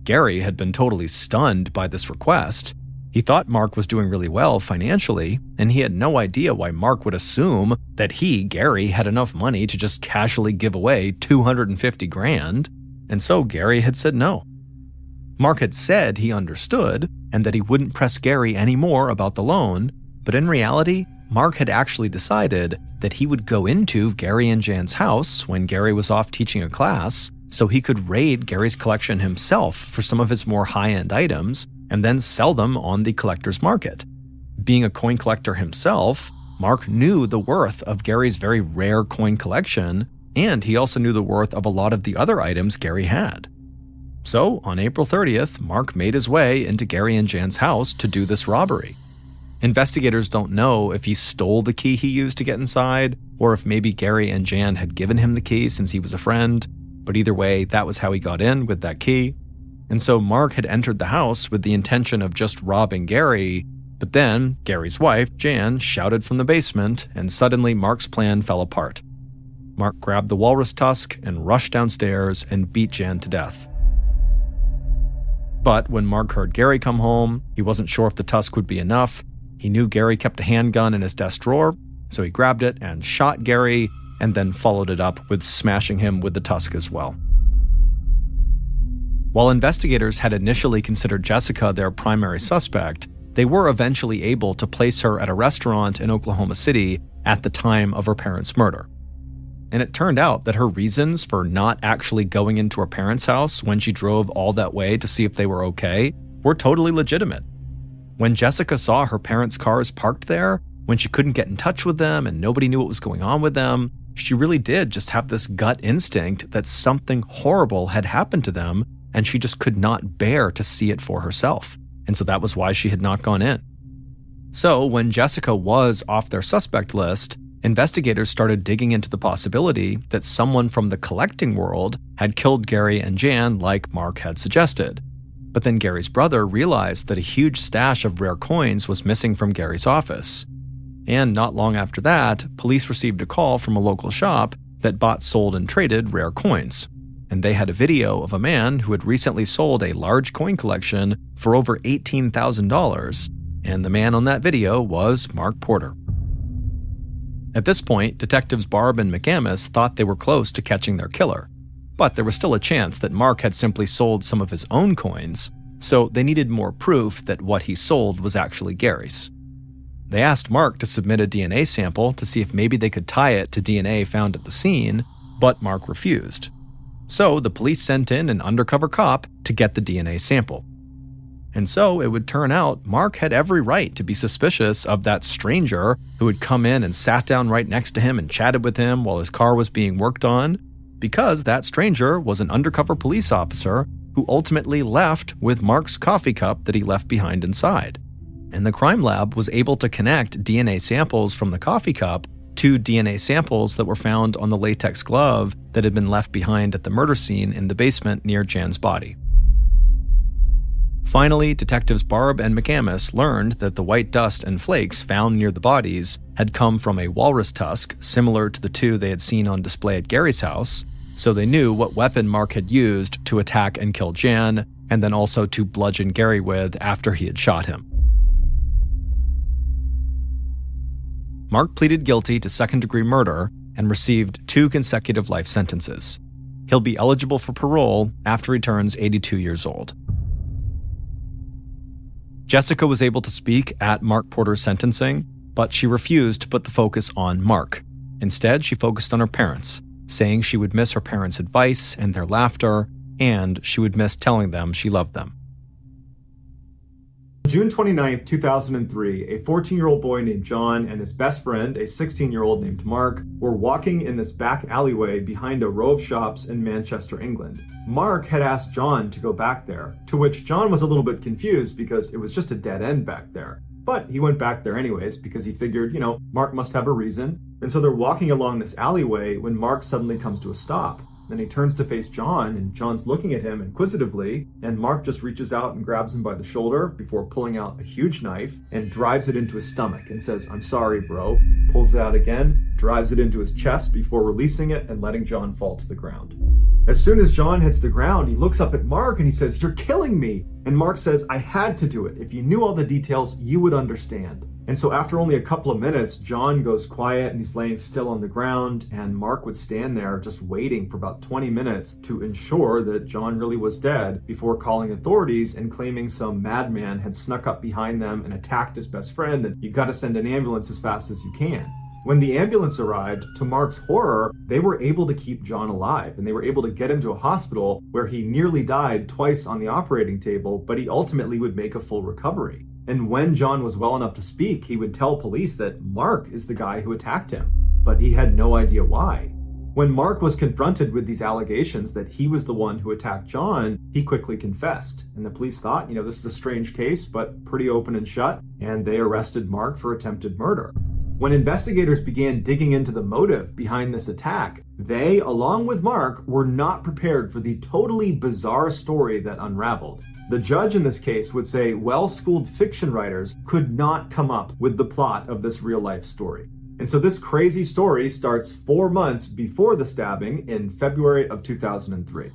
Gary had been totally stunned by this request. He thought Mark was doing really well financially, and he had no idea why Mark would assume that he, Gary, had enough money to just casually give away $250,000, and so Gary had said no. Mark had said he understood and that he wouldn't press Gary anymore about the loan, but in reality, Mark had actually decided that he would go into Gary and Jan's house when Gary was off teaching a class so he could raid Gary's collection himself for some of his more high-end items and then sell them on the collector's market. Being a coin collector himself, Mark knew the worth of Gary's very rare coin collection, and he also knew the worth of a lot of the other items Gary had. So, on April 30th, Mark made his way into Gary and Jan's house to do this robbery. Investigators don't know if he stole the key he used to get inside, or if maybe Gary and Jan had given him the key since he was a friend, but either way, that was how he got in with that key. And so Mark had entered the house with the intention of just robbing Gary, but then Gary's wife, Jan, shouted from the basement, and suddenly Mark's plan fell apart. Mark grabbed the walrus tusk and rushed downstairs and beat Jan to death. But when Mark heard Gary come home, he wasn't sure if the tusk would be enough. He knew Gary kept a handgun in his desk drawer, so he grabbed it and shot Gary, and then followed it up with smashing him with the tusk as well. While investigators had initially considered Jessica their primary suspect, they were eventually able to place her at a restaurant in Oklahoma City at the time of her parents' murder. And it turned out that her reasons for not actually going into her parents' house when she drove all that way to see if they were okay were totally legitimate. When Jessica saw her parents' cars parked there, when she couldn't get in touch with them and nobody knew what was going on with them, she really did just have this gut instinct that something horrible had happened to them, and she just could not bear to see it for herself. And so that was why she had not gone in. So when Jessica was off their suspect list, investigators started digging into the possibility that someone from the collecting world had killed Gary and Jan like Mark had suggested. But then Gary's brother realized that a huge stash of rare coins was missing from Gary's office. And not long after that, police received a call from a local shop that bought, sold, and traded rare coins. And they had a video of a man who had recently sold a large coin collection for over $18,000, and the man on that video was Mark Porter. At this point, detectives Barb and McAmis thought they were close to catching their killer, but there was still a chance that Mark had simply sold some of his own coins, so they needed more proof that what he sold was actually Gary's. They asked Mark to submit a DNA sample to see if maybe they could tie it to DNA found at the scene, but Mark refused. So the police sent in an undercover cop to get the DNA sample. And so it would turn out Mark had every right to be suspicious of that stranger who had come in and sat down right next to him and chatted with him while his car was being worked on, because that stranger was an undercover police officer who ultimately left with Mark's coffee cup that he left behind inside. And the crime lab was able to connect DNA samples from the coffee cup to DNA samples that were found on the latex glove that had been left behind at the murder scene in the basement near Jan's body. Finally, detectives Barb and McAmis learned that the white dust and flakes found near the bodies had come from a walrus tusk similar to the two they had seen on display at Gary's house, so they knew what weapon Mark had used to attack and kill Jan, and then also to bludgeon Gary with after he had shot him. Mark pleaded guilty to second-degree murder and received 2 consecutive life sentences. He'll be eligible for parole after he turns 82 years old. Jessica was able to speak at Mark Porter's sentencing, but she refused to put the focus on Mark. Instead, she focused on her parents, saying she would miss her parents' advice and their laughter, and she would miss telling them she loved them. June 29, 2003, a 14-year-old boy named John and his best friend, a 16-year-old named Mark, were walking in this back alleyway behind a row of shops in Manchester, England. Mark had asked John to go back there, to which John was a little bit confused because it was just a dead end back there. But he went back there anyways because he figured, Mark must have a reason. And so they're walking along this alleyway when Mark suddenly comes to a stop. Then he turns to face John, and John's looking at him inquisitively, and Mark just reaches out and grabs him by the shoulder before pulling out a huge knife and drives it into his stomach and says, "I'm sorry, bro." Pulls it out again, drives it into his chest before releasing it and letting John fall to the ground. As soon as John hits the ground, he looks up at Mark and he says, "You're killing me." And Mark says, "I had to do it. If you knew all the details, you would understand." And so after only a couple of minutes, John goes quiet and he's laying still on the ground, and Mark would stand there just waiting for about 20 minutes to ensure that John really was dead before calling authorities and claiming some madman had snuck up behind them and attacked his best friend, and you gotta send an ambulance as fast as you can. When the ambulance arrived, to Mark's horror, they were able to keep John alive, and they were able to get him to a hospital where he nearly died twice on the operating table, but he ultimately would make a full recovery. And when John was well enough to speak, he would tell police that Mark is the guy who attacked him, but he had no idea why. When Mark was confronted with these allegations that he was the one who attacked John, he quickly confessed. And the police thought, this is a strange case, but pretty open and shut, and they arrested Mark for attempted murder. When investigators began digging into the motive behind this attack, they, along with Mark, were not prepared for the totally bizarre story that unraveled. The judge in this case would say well-schooled fiction writers could not come up with the plot of this real-life story. And so this crazy story starts 4 months before the stabbing in February of 2003.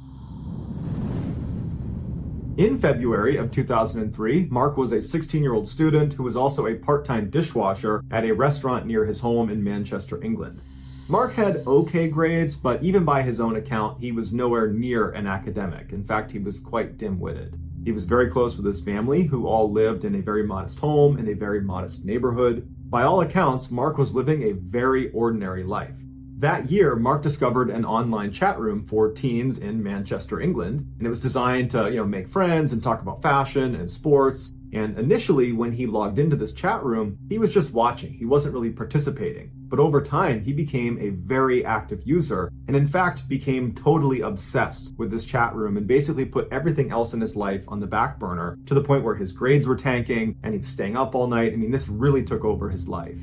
In February of 2003, Mark was a 16-year-old student who was also a part-time dishwasher at a restaurant near his home in Manchester, England. Mark had okay grades, but even by his own account, he was nowhere near an academic. In fact, he was quite dim-witted. He was very close with his family, who all lived in a very modest home in a very modest neighborhood. By all accounts, Mark was living a very ordinary life. That year, Mark discovered an online chat room for teens in Manchester, England, and it was designed to, make friends and talk about fashion and sports. And initially, when he logged into this chat room, he was just watching. He wasn't really participating. But over time, he became a very active user, and in fact, became totally obsessed with this chat room and basically put everything else in his life on the back burner to the point where his grades were tanking and he was staying up all night. I mean, this really took over his life.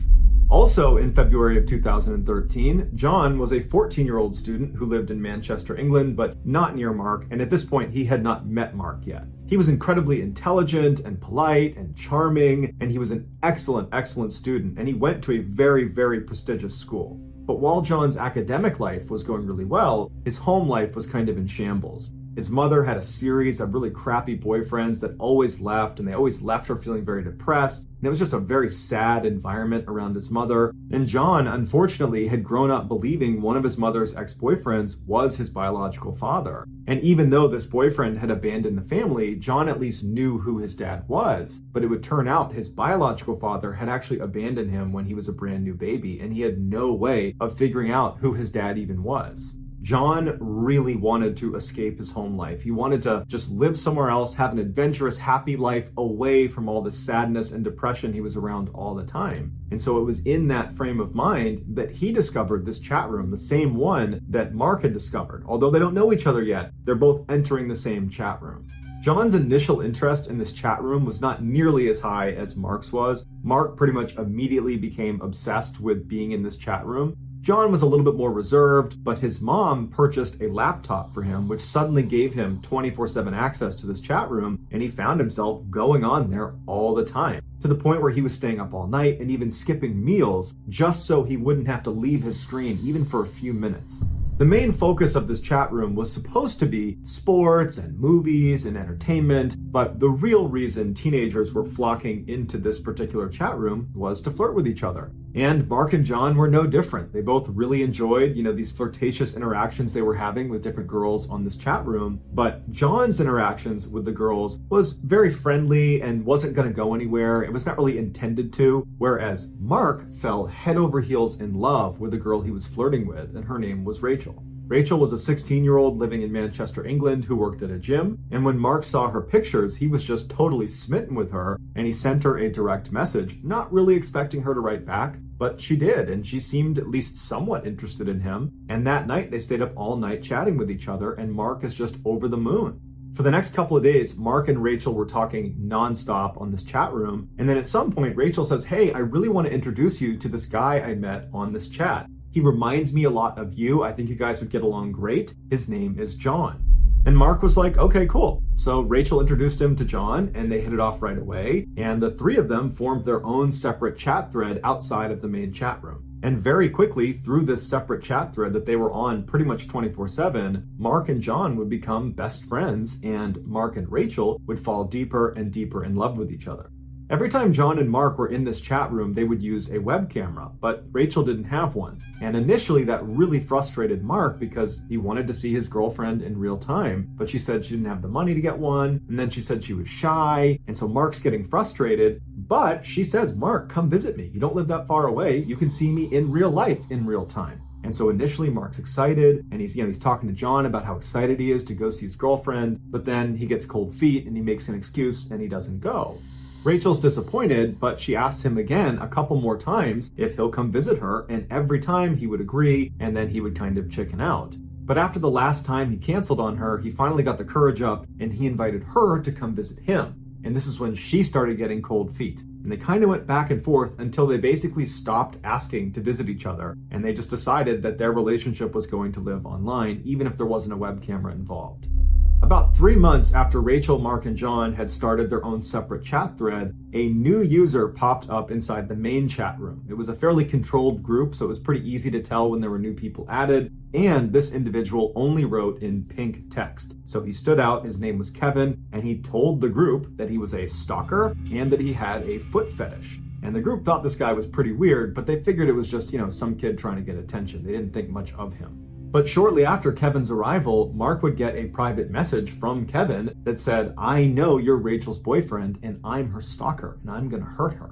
Also in February of 2013, John was a 14-year-old student who lived in Manchester, England, but not near Mark, and at this point he had not met Mark yet. He was incredibly intelligent and polite and charming, and he was an excellent student, and he went to a very, very prestigious school. But while John's academic life was going really well, his home life was kind of in shambles. His mother had a series of really crappy boyfriends that always left, and they always left her feeling very depressed. And it was just a very sad environment around his mother. And John, unfortunately, had grown up believing one of his mother's ex-boyfriends was his biological father. And even though this boyfriend had abandoned the family, John at least knew who his dad was. But it would turn out his biological father had actually abandoned him when he was a brand new baby, and he had no way of figuring out who his dad even was. John really wanted to escape his home life. He wanted to just live somewhere else, have an adventurous, happy life away from all the sadness and depression he was around all the time. And so it was in that frame of mind that he discovered this chat room, the same one that Mark had discovered. Although they don't know each other yet, they're both entering the same chat room. John's initial interest in this chat room was not nearly as high as Mark's was. Mark pretty much immediately became obsessed with being in this chat room. John was a little bit more reserved, but his mom purchased a laptop for him, which suddenly gave him 24/7 access to this chat room, and he found himself going on there all the time, to the point where he was staying up all night and even skipping meals just so he wouldn't have to leave his screen even for a few minutes. The main focus of this chat room was supposed to be sports and movies and entertainment, but the real reason teenagers were flocking into this particular chat room was to flirt with each other. And Mark and John were no different. They both really enjoyed, these flirtatious interactions they were having with different girls on this chat room. But John's interactions with the girls was very friendly and wasn't going to go anywhere. It was not really intended to. Whereas Mark fell head over heels in love with the girl he was flirting with, and her name was Rachel. Rachel was a 16-year-old living in Manchester, England, who worked at a gym, and when Mark saw her pictures, he was just totally smitten with her, and he sent her a direct message, not really expecting her to write back, but she did, and she seemed at least somewhat interested in him, and that night they stayed up all night chatting with each other, and Mark is just over the moon. For the next couple of days, Mark and Rachel were talking nonstop on this chat room, and then at some point, Rachel says, "Hey, I really want to introduce you to this guy I met on this chat. He reminds me a lot of you. I think you guys would get along great. His name is John." And Mark was like, okay, cool. So Rachel introduced him to John, and they hit it off right away. And the three of them formed their own separate chat thread outside of the main chat room. And very quickly, through this separate chat thread that they were on pretty much 24/7, Mark and John would become best friends, and Mark and Rachel would fall deeper and deeper in love with each other. Every time John and Mark were in this chat room, they would use a web camera, but Rachel didn't have one. And initially that really frustrated Mark because he wanted to see his girlfriend in real time, but she said she didn't have the money to get one, and then she said she was shy, and so Mark's getting frustrated, but she says, "Mark, come visit me. You don't live that far away. You can see me in real life in real time." And so initially Mark's excited, and he's talking to John about how excited he is to go see his girlfriend, but then he gets cold feet and he makes an excuse and he doesn't go. Rachel's disappointed, but she asks him again a couple more times if he'll come visit her, and every time he would agree, and then he would kind of chicken out. But after the last time he canceled on her, he finally got the courage up, and he invited her to come visit him. And this is when she started getting cold feet. And they kind of went back and forth until they basically stopped asking to visit each other, and they just decided that their relationship was going to live online, even if there wasn't a web camera involved. About 3 months after Rachel, Mark, and John had started their own separate chat thread, a new user popped up inside the main chat room. It was a fairly controlled group, so it was pretty easy to tell when there were new people added, and this individual only wrote in pink text. So he stood out, his name was Kevin, and he told the group that he was a stalker and that he had a foot fetish. And the group thought this guy was pretty weird, but they figured it was just, some kid trying to get attention. They didn't think much of him. But shortly after Kevin's arrival, Mark would get a private message from Kevin that said, "I know you're Rachel's boyfriend and I'm her stalker and I'm gonna hurt her."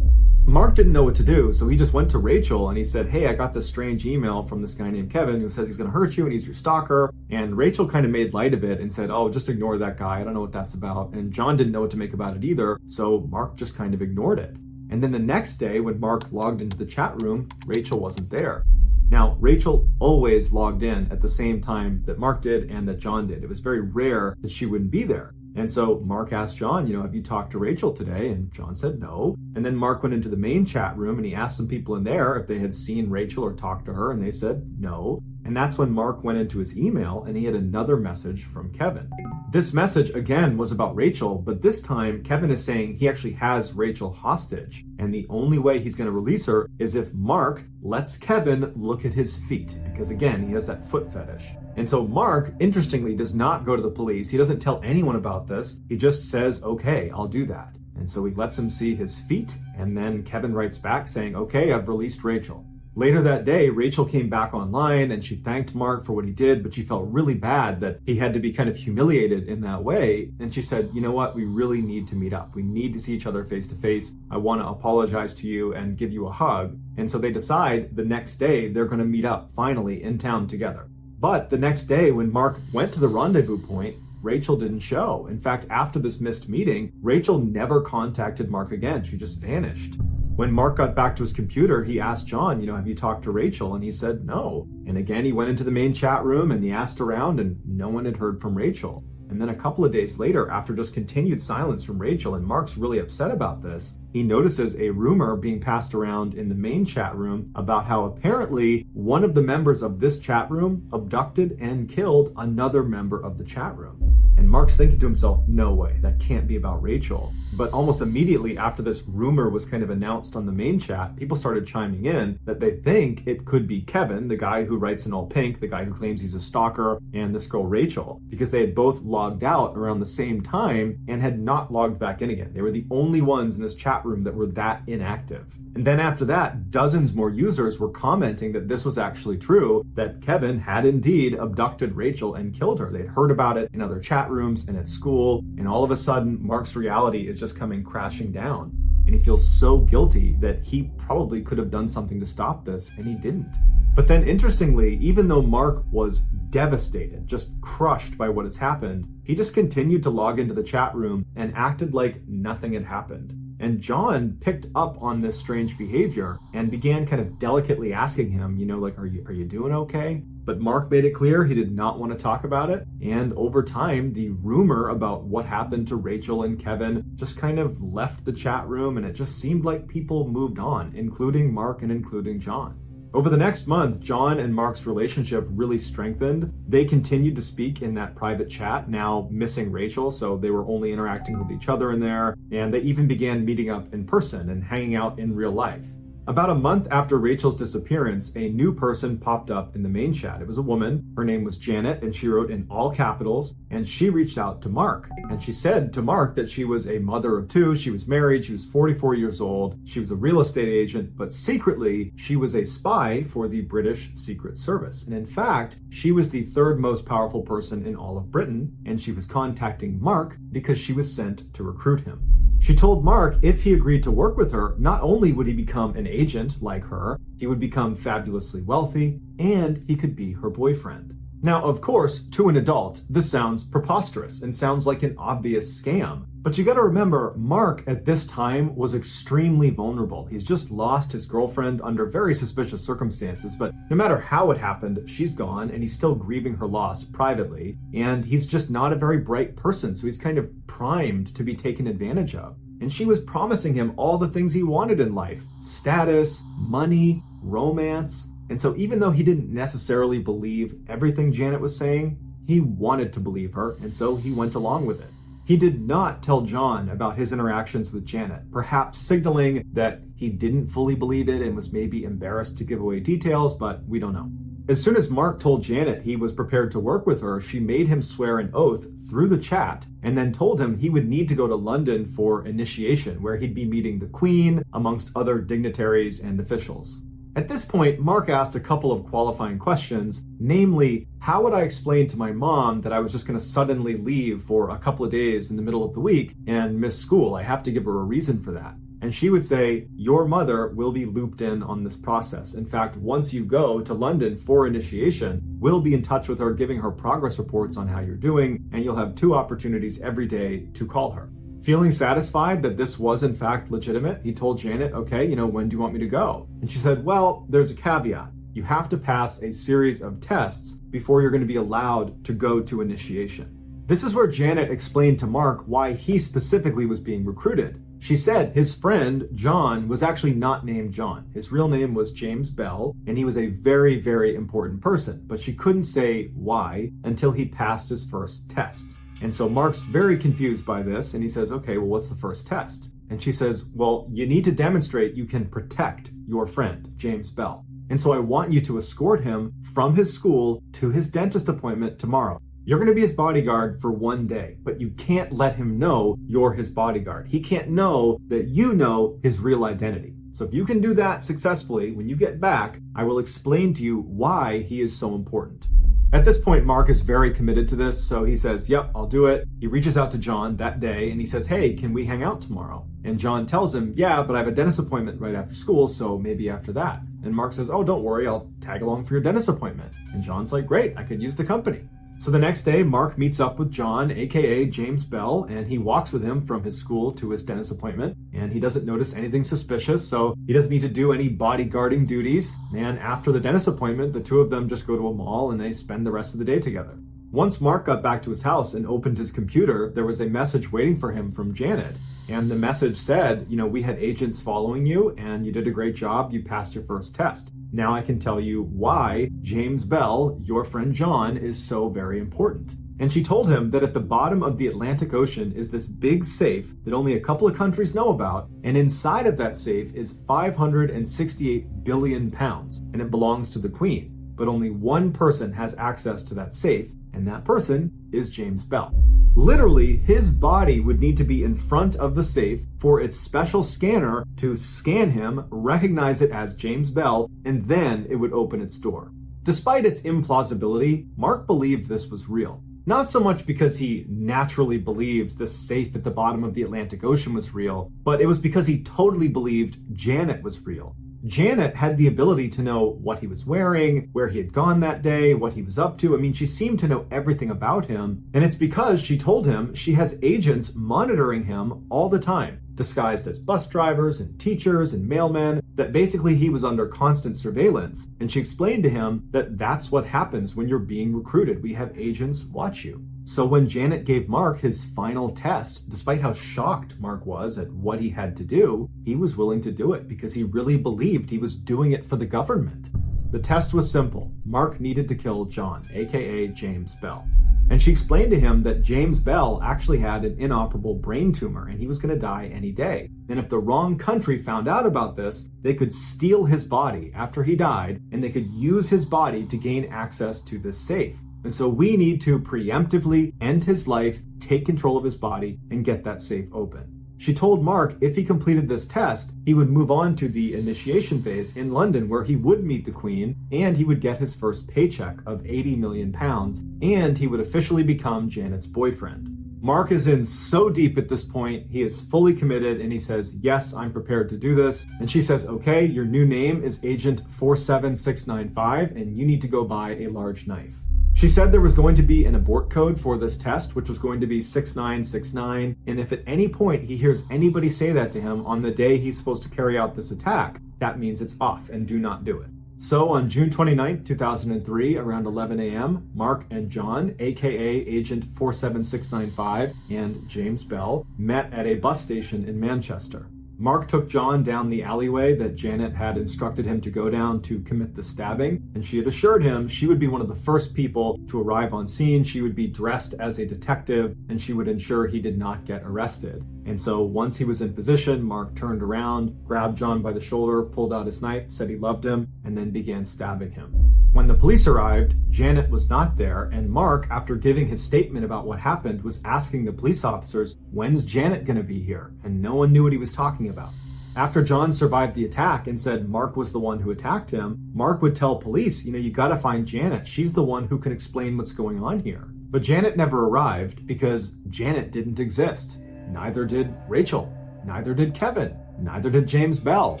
Mark didn't know what to do, so he just went to Rachel and he said, "Hey, I got this strange email from this guy named Kevin who says he's gonna hurt you and he's your stalker." And Rachel kind of made light of it and said, "Oh, just ignore that guy. I don't know what that's about." And John didn't know what to make about it either, so Mark just kind of ignored it. And then the next day when Mark logged into the chat room, Rachel wasn't there. Now, Rachel always logged in at the same time that Mark did and that John did. It was very rare that she wouldn't be there. And so Mark asked John, have you talked to Rachel today? And John said no. And then Mark went into the main chat room and he asked some people in there if they had seen Rachel or talked to her, and they said no. And that's when Mark went into his email and he had another message from Kevin. This message, again, was about Rachel, but this time Kevin is saying he actually has Rachel hostage. And the only way he's going to release her is if Mark lets Kevin look at his feet, because again, he has that foot fetish. And so Mark, interestingly, does not go to the police. He doesn't tell anyone about this. He just says, "Okay, I'll do that." And so he lets him see his feet, and then Kevin writes back saying, "Okay, I've released Rachel." Later that day, Rachel came back online and she thanked Mark for what he did, but she felt really bad that he had to be kind of humiliated in that way. And she said, "You know what? We really need to meet up. We need to see each other face to face. I want to apologize to you and give you a hug." And so they decide the next day they're going to meet up finally in town together. But the next day when Mark went to the rendezvous point, Rachel didn't show. In fact, after this missed meeting, Rachel never contacted Mark again. She just vanished. When Mark got back to his computer, he asked John, "Have you talked to Rachel?" And he said no. And again, he went into the main chat room and he asked around and no one had heard from Rachel. And then a couple of days later, after just continued silence from Rachel, and Mark's really upset about this, he notices a rumor being passed around in the main chat room about how apparently one of the members of this chat room abducted and killed another member of the chat room. And Mark's thinking to himself, no way, that can't be about Rachel. But almost immediately after this rumor was kind of announced on the main chat, people started chiming in that they think it could be Kevin, the guy who writes in all pink, the guy who claims he's a stalker, and this girl Rachel, because they had both logged out around the same time and had not logged back in again. They were the only ones in this chat room that were that inactive. And then after that, dozens more users were commenting that this was actually true, that Kevin had indeed abducted Rachel and killed her. They'd heard about it in other chat rooms and at school, and all of a sudden, Mark's reality is just coming crashing down. And he feels so guilty that he probably could have done something to stop this, and he didn't. But then interestingly, even though Mark was devastated, just crushed by what has happened, he just continued to log into the chat room and acted like nothing had happened. And John picked up on this strange behavior and began kind of delicately asking him, are you doing okay? But Mark made it clear he did not want to talk about it. And over time, the rumor about what happened to Rachel and Kevin just kind of left the chat room, and it just seemed like people moved on, including Mark and including John. Over the next month, John and Mark's relationship really strengthened. They continued to speak in that private chat, now missing Rachel, so they were only interacting with each other in there, and they even began meeting up in person and hanging out in real life. About a month after Rachel's disappearance, a new person popped up in the main chat. It was a woman. Her name was Janet, and she wrote in all capitals, and she reached out to Mark. And she said to Mark that she was a mother of two, she was married, she was 44 years old, she was a real estate agent, but secretly, she was a spy for the British Secret Service. And in fact, she was the third most powerful person in all of Britain, and she was contacting Mark because she was sent to recruit him. She told Mark if he agreed to work with her, not only would he become an agent like her, he would become fabulously wealthy, and he could be her boyfriend. Now, of course, to an adult, this sounds preposterous and sounds like an obvious scam. But you gotta remember, Mark at this time was extremely vulnerable. He's just lost his girlfriend under very suspicious circumstances, but no matter how it happened, she's gone and he's still grieving her loss privately. And he's just not a very bright person, so he's kind of primed to be taken advantage of. and she was promising him all the things he wanted in life: status, money, romance. And so even though he didn't necessarily believe everything Janet was saying, he wanted to believe her, and so he went along with it. He did not tell John about his interactions with Janet, perhaps signaling that he didn't fully believe it and was maybe embarrassed to give away details, but we don't know. As soon as Mark told Janet he was prepared to work with her, she made him swear an oath through the chat and then told him he would need to go to London for initiation, where he'd be meeting the Queen, amongst other dignitaries and officials. At this point, Mark asked a couple of qualifying questions, namely, how would I explain to my mom that I was just going to suddenly leave for a couple of days in the middle of the week and miss school? I have to give her a reason for that. And she would say, your mother will be looped in on this process. In fact, once you go to London for initiation, we'll be in touch with her, giving her progress reports on how you're doing, and you'll have 2 opportunities every day to call her. Feeling satisfied that this was in fact legitimate, he told Janet, okay, when do you want me to go? And she said, well, there's a caveat. You have to pass a series of tests before you're going to be allowed to go to initiation. This is where Janet explained to Mark why he specifically was being recruited. She said his friend, John, was actually not named John. His real name was James Bell, and he was a very, very important person, but she couldn't say why until he passed his first test. And so Mark's very confused by this, and he says, okay, well, what's the first test? And she says, well, you need to demonstrate you can protect your friend, James Bell. And so I want you to escort him from his school to his dentist appointment tomorrow. You're going to be his bodyguard for 1 day, but you can't let him know you're his bodyguard. He can't know that you know his real identity. So if you can do that successfully, when you get back, I will explain to you why he is so important. At this point, Mark is very committed to this, so he says, yep, I'll do it. He reaches out to John that day and he says, hey, can we hang out tomorrow? And John tells him, yeah, but I have a dentist appointment right after school, so maybe after that. And Mark says, oh, don't worry, I'll tag along for your dentist appointment. And John's like, great, I could use the company. So the next day, Mark meets up with John, aka James Bell, and he walks with him from his school to his dentist appointment, and he doesn't notice anything suspicious, so he doesn't need to do any bodyguarding duties. And after the dentist appointment, the 2 of them just go to a mall and they spend the rest of the day together. Once Mark got back to his house and opened his computer, there was a message waiting for him from Janet. And the message said, we had agents following you and you did a great job. You passed your first test. Now I can tell you why James Bell, your friend John, is so very important. And she told him that at the bottom of the Atlantic Ocean is this big safe that only a couple of countries know about. And inside of that safe is 568 billion pounds, and it belongs to the Queen. But only one person has access to that safe, and that person is James Bell. Literally, his body would need to be in front of the safe for its special scanner to scan him, recognize it as James Bell, and then it would open its door. Despite its implausibility, Mark believed this was real. Not so much because he naturally believed the safe at the bottom of the Atlantic Ocean was real, but it was because he totally believed Janet was real. Janet had the ability to know what he was wearing, where he had gone that day, what he was up to. I mean, she seemed to know everything about him. And it's because she told him she has agents monitoring him all the time, disguised as bus drivers and teachers and mailmen, that basically he was under constant surveillance. And she explained to him that that's what happens when you're being recruited. We have agents watch you. So when Janet gave Mark his final test, despite how shocked Mark was at what he had to do, he was willing to do it because he really believed he was doing it for the government. The test was simple. Mark needed to kill John, aka James Bell. And she explained to him that James Bell actually had an inoperable brain tumor and he was going to die any day. And if the wrong country found out about this, they could steal his body after he died and they could use his body to gain access to this safe. And so we need to preemptively end his life, take control of his body, and get that safe open. She told Mark if he completed this test, he would move on to the initiation phase in London where he would meet the Queen and he would get his first paycheck of 80 million pounds and he would officially become Janet's boyfriend. Mark is in so deep at this point, he is fully committed and he says, yes, I'm prepared to do this. And she says, okay, your new name is Agent 47695 and you need to go buy a large knife. She said there was going to be an abort code for this test, which was going to be 6969, and if at any point he hears anybody say that to him on the day he's supposed to carry out this attack, that means it's off and do not do it. So on June 29, 2003, around 11 a.m., Mark and John, aka Agent 47695 and James Bell, met at a bus station in Manchester. Mark took John down the alleyway that Janet had instructed him to go down to commit the stabbing, and she had assured him she would be one of the first people to arrive on scene. She would be dressed as a detective, and she would ensure he did not get arrested. And so once he was in position, Mark turned around, grabbed John by the shoulder, pulled out his knife, said he loved him, and then began stabbing him. When the police arrived, Janet was not there, and Mark, after giving his statement about what happened, was asking the police officers, when's Janet gonna be here? And no one knew what he was talking about. After John survived the attack and said Mark was the one who attacked him, Mark would tell police, you gotta find Janet. She's the one who can explain what's going on here. But Janet never arrived because Janet didn't exist. Neither did Rachel. Neither did Kevin. Neither did James Bell.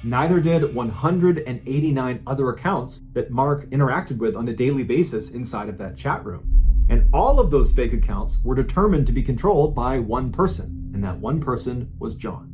Neither did 189 other accounts that Mark interacted with on a daily basis inside of that chat room. And all of those fake accounts were determined to be controlled by one person, and that one person was John.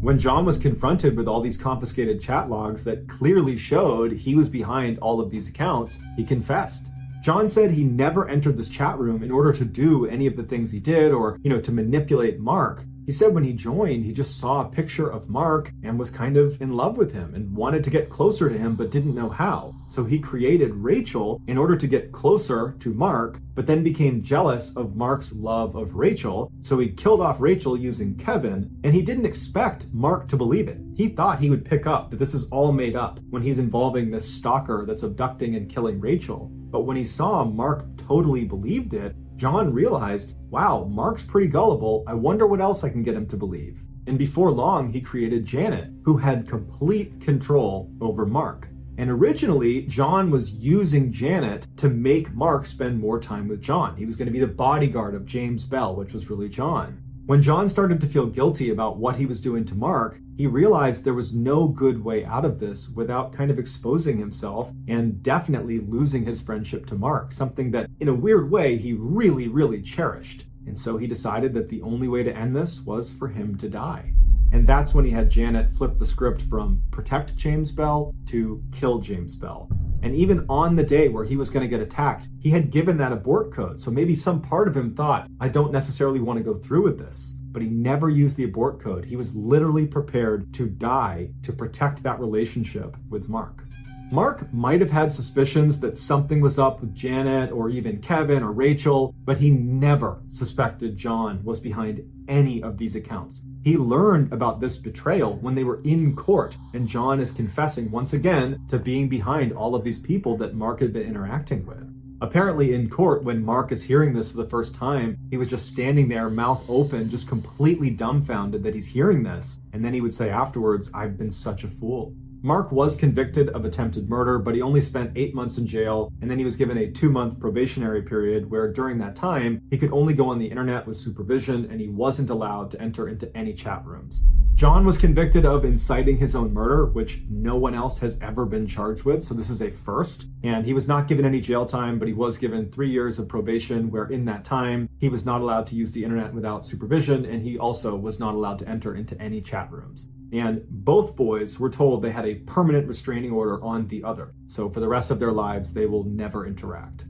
When John was confronted with all these confiscated chat logs that clearly showed he was behind all of these accounts, he confessed. John said he never entered this chat room in order to do any of the things he did or, to manipulate Mark. He said when he joined, he just saw a picture of Mark and was kind of in love with him and wanted to get closer to him but didn't know how. So he created Rachel in order to get closer to Mark, but then became jealous of Mark's love of Rachel. So he killed off Rachel using Kevin, and he didn't expect Mark to believe it. He thought he would pick up that this is all made up when he's involving this stalker that's abducting and killing Rachel. But when he saw Mark totally believed it, John realized, wow, Mark's pretty gullible. I wonder what else I can get him to believe. And before long, he created Janet, who had complete control over Mark. And originally, John was using Janet to make Mark spend more time with John. He was going to be the bodyguard of James Bell, which was really John. When John started to feel guilty about what he was doing to Mark, he realized there was no good way out of this without kind of exposing himself and definitely losing his friendship to Mark, something that in a weird way he really, really cherished. And so he decided that the only way to end this was for him to die. And that's when he had Janet flip the script from protect James Bell to kill James Bell. And even on the day where he was going to get attacked, he had given that abort code. So maybe some part of him thought, I don't necessarily want to go through with this. But he never used the abort code. He was literally prepared to die to protect that relationship with Mark. Mark might have had suspicions that something was up with Janet or even Kevin or Rachel, but he never suspected John was behind any of these accounts. He learned about this betrayal when they were in court, and John is confessing once again to being behind all of these people that Mark had been interacting with. Apparently in court, when Mark is hearing this for the first time, he was just standing there, mouth open, just completely dumbfounded that he's hearing this. And then he would say afterwards, I've been such a fool. Mark was convicted of attempted murder, but he only spent 8 months in jail, and then he was given a 2-month probationary period where during that time, he could only go on the internet with supervision and he wasn't allowed to enter into any chat rooms. John was convicted of inciting his own murder, which no one else has ever been charged with, so this is a first. And he was not given any jail time, but he was given 3 years of probation, where in that time, he was not allowed to use the internet without supervision, and he also was not allowed to enter into any chat rooms. And both boys were told they had a permanent restraining order on the other. So for the rest of their lives, they will never interact.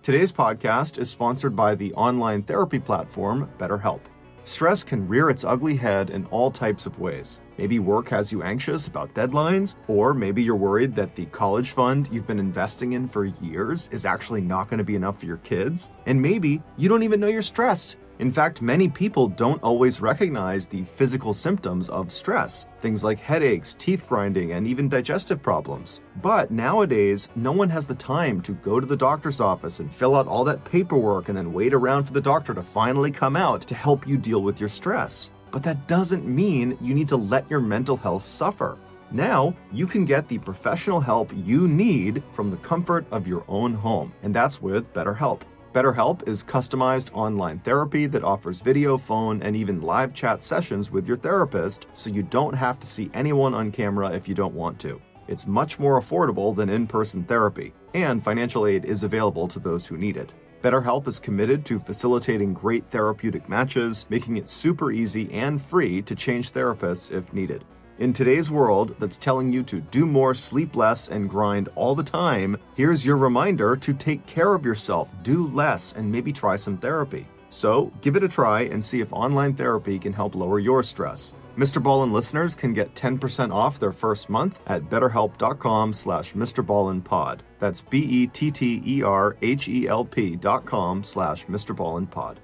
Today's podcast is sponsored by the online therapy platform BetterHelp. Stress can rear its ugly head in all types of ways. Maybe work has you anxious about deadlines, or maybe you're worried that the college fund you've been investing in for years is actually not going to be enough for your kids. And maybe you don't even know you're stressed. In fact, many people don't always recognize the physical symptoms of stress, things like headaches, teeth grinding, and even digestive problems. But nowadays, no one has the time to go to the doctor's office and fill out all that paperwork and then wait around for the doctor to finally come out to help you deal with your stress. But that doesn't mean you need to let your mental health suffer. Now, you can get the professional help you need from the comfort of your own home, and that's with BetterHelp. BetterHelp is customized online therapy that offers video, phone, and even live chat sessions with your therapist, so you don't have to see anyone on camera if you don't want to. It's much more affordable than in-person therapy, and financial aid is available to those who need it. BetterHelp is committed to facilitating great therapeutic matches, making it super easy and free to change therapists if needed. In today's world that's telling you to do more, sleep less, and grind all the time, here's your reminder to take care of yourself, do less, and maybe try some therapy. So give it a try and see if online therapy can help lower your stress. Mr. Ballen listeners can get 10% off their first month at betterhelp.com/MrBallenPod. That's BETTERHELP.com/MrBallenPod.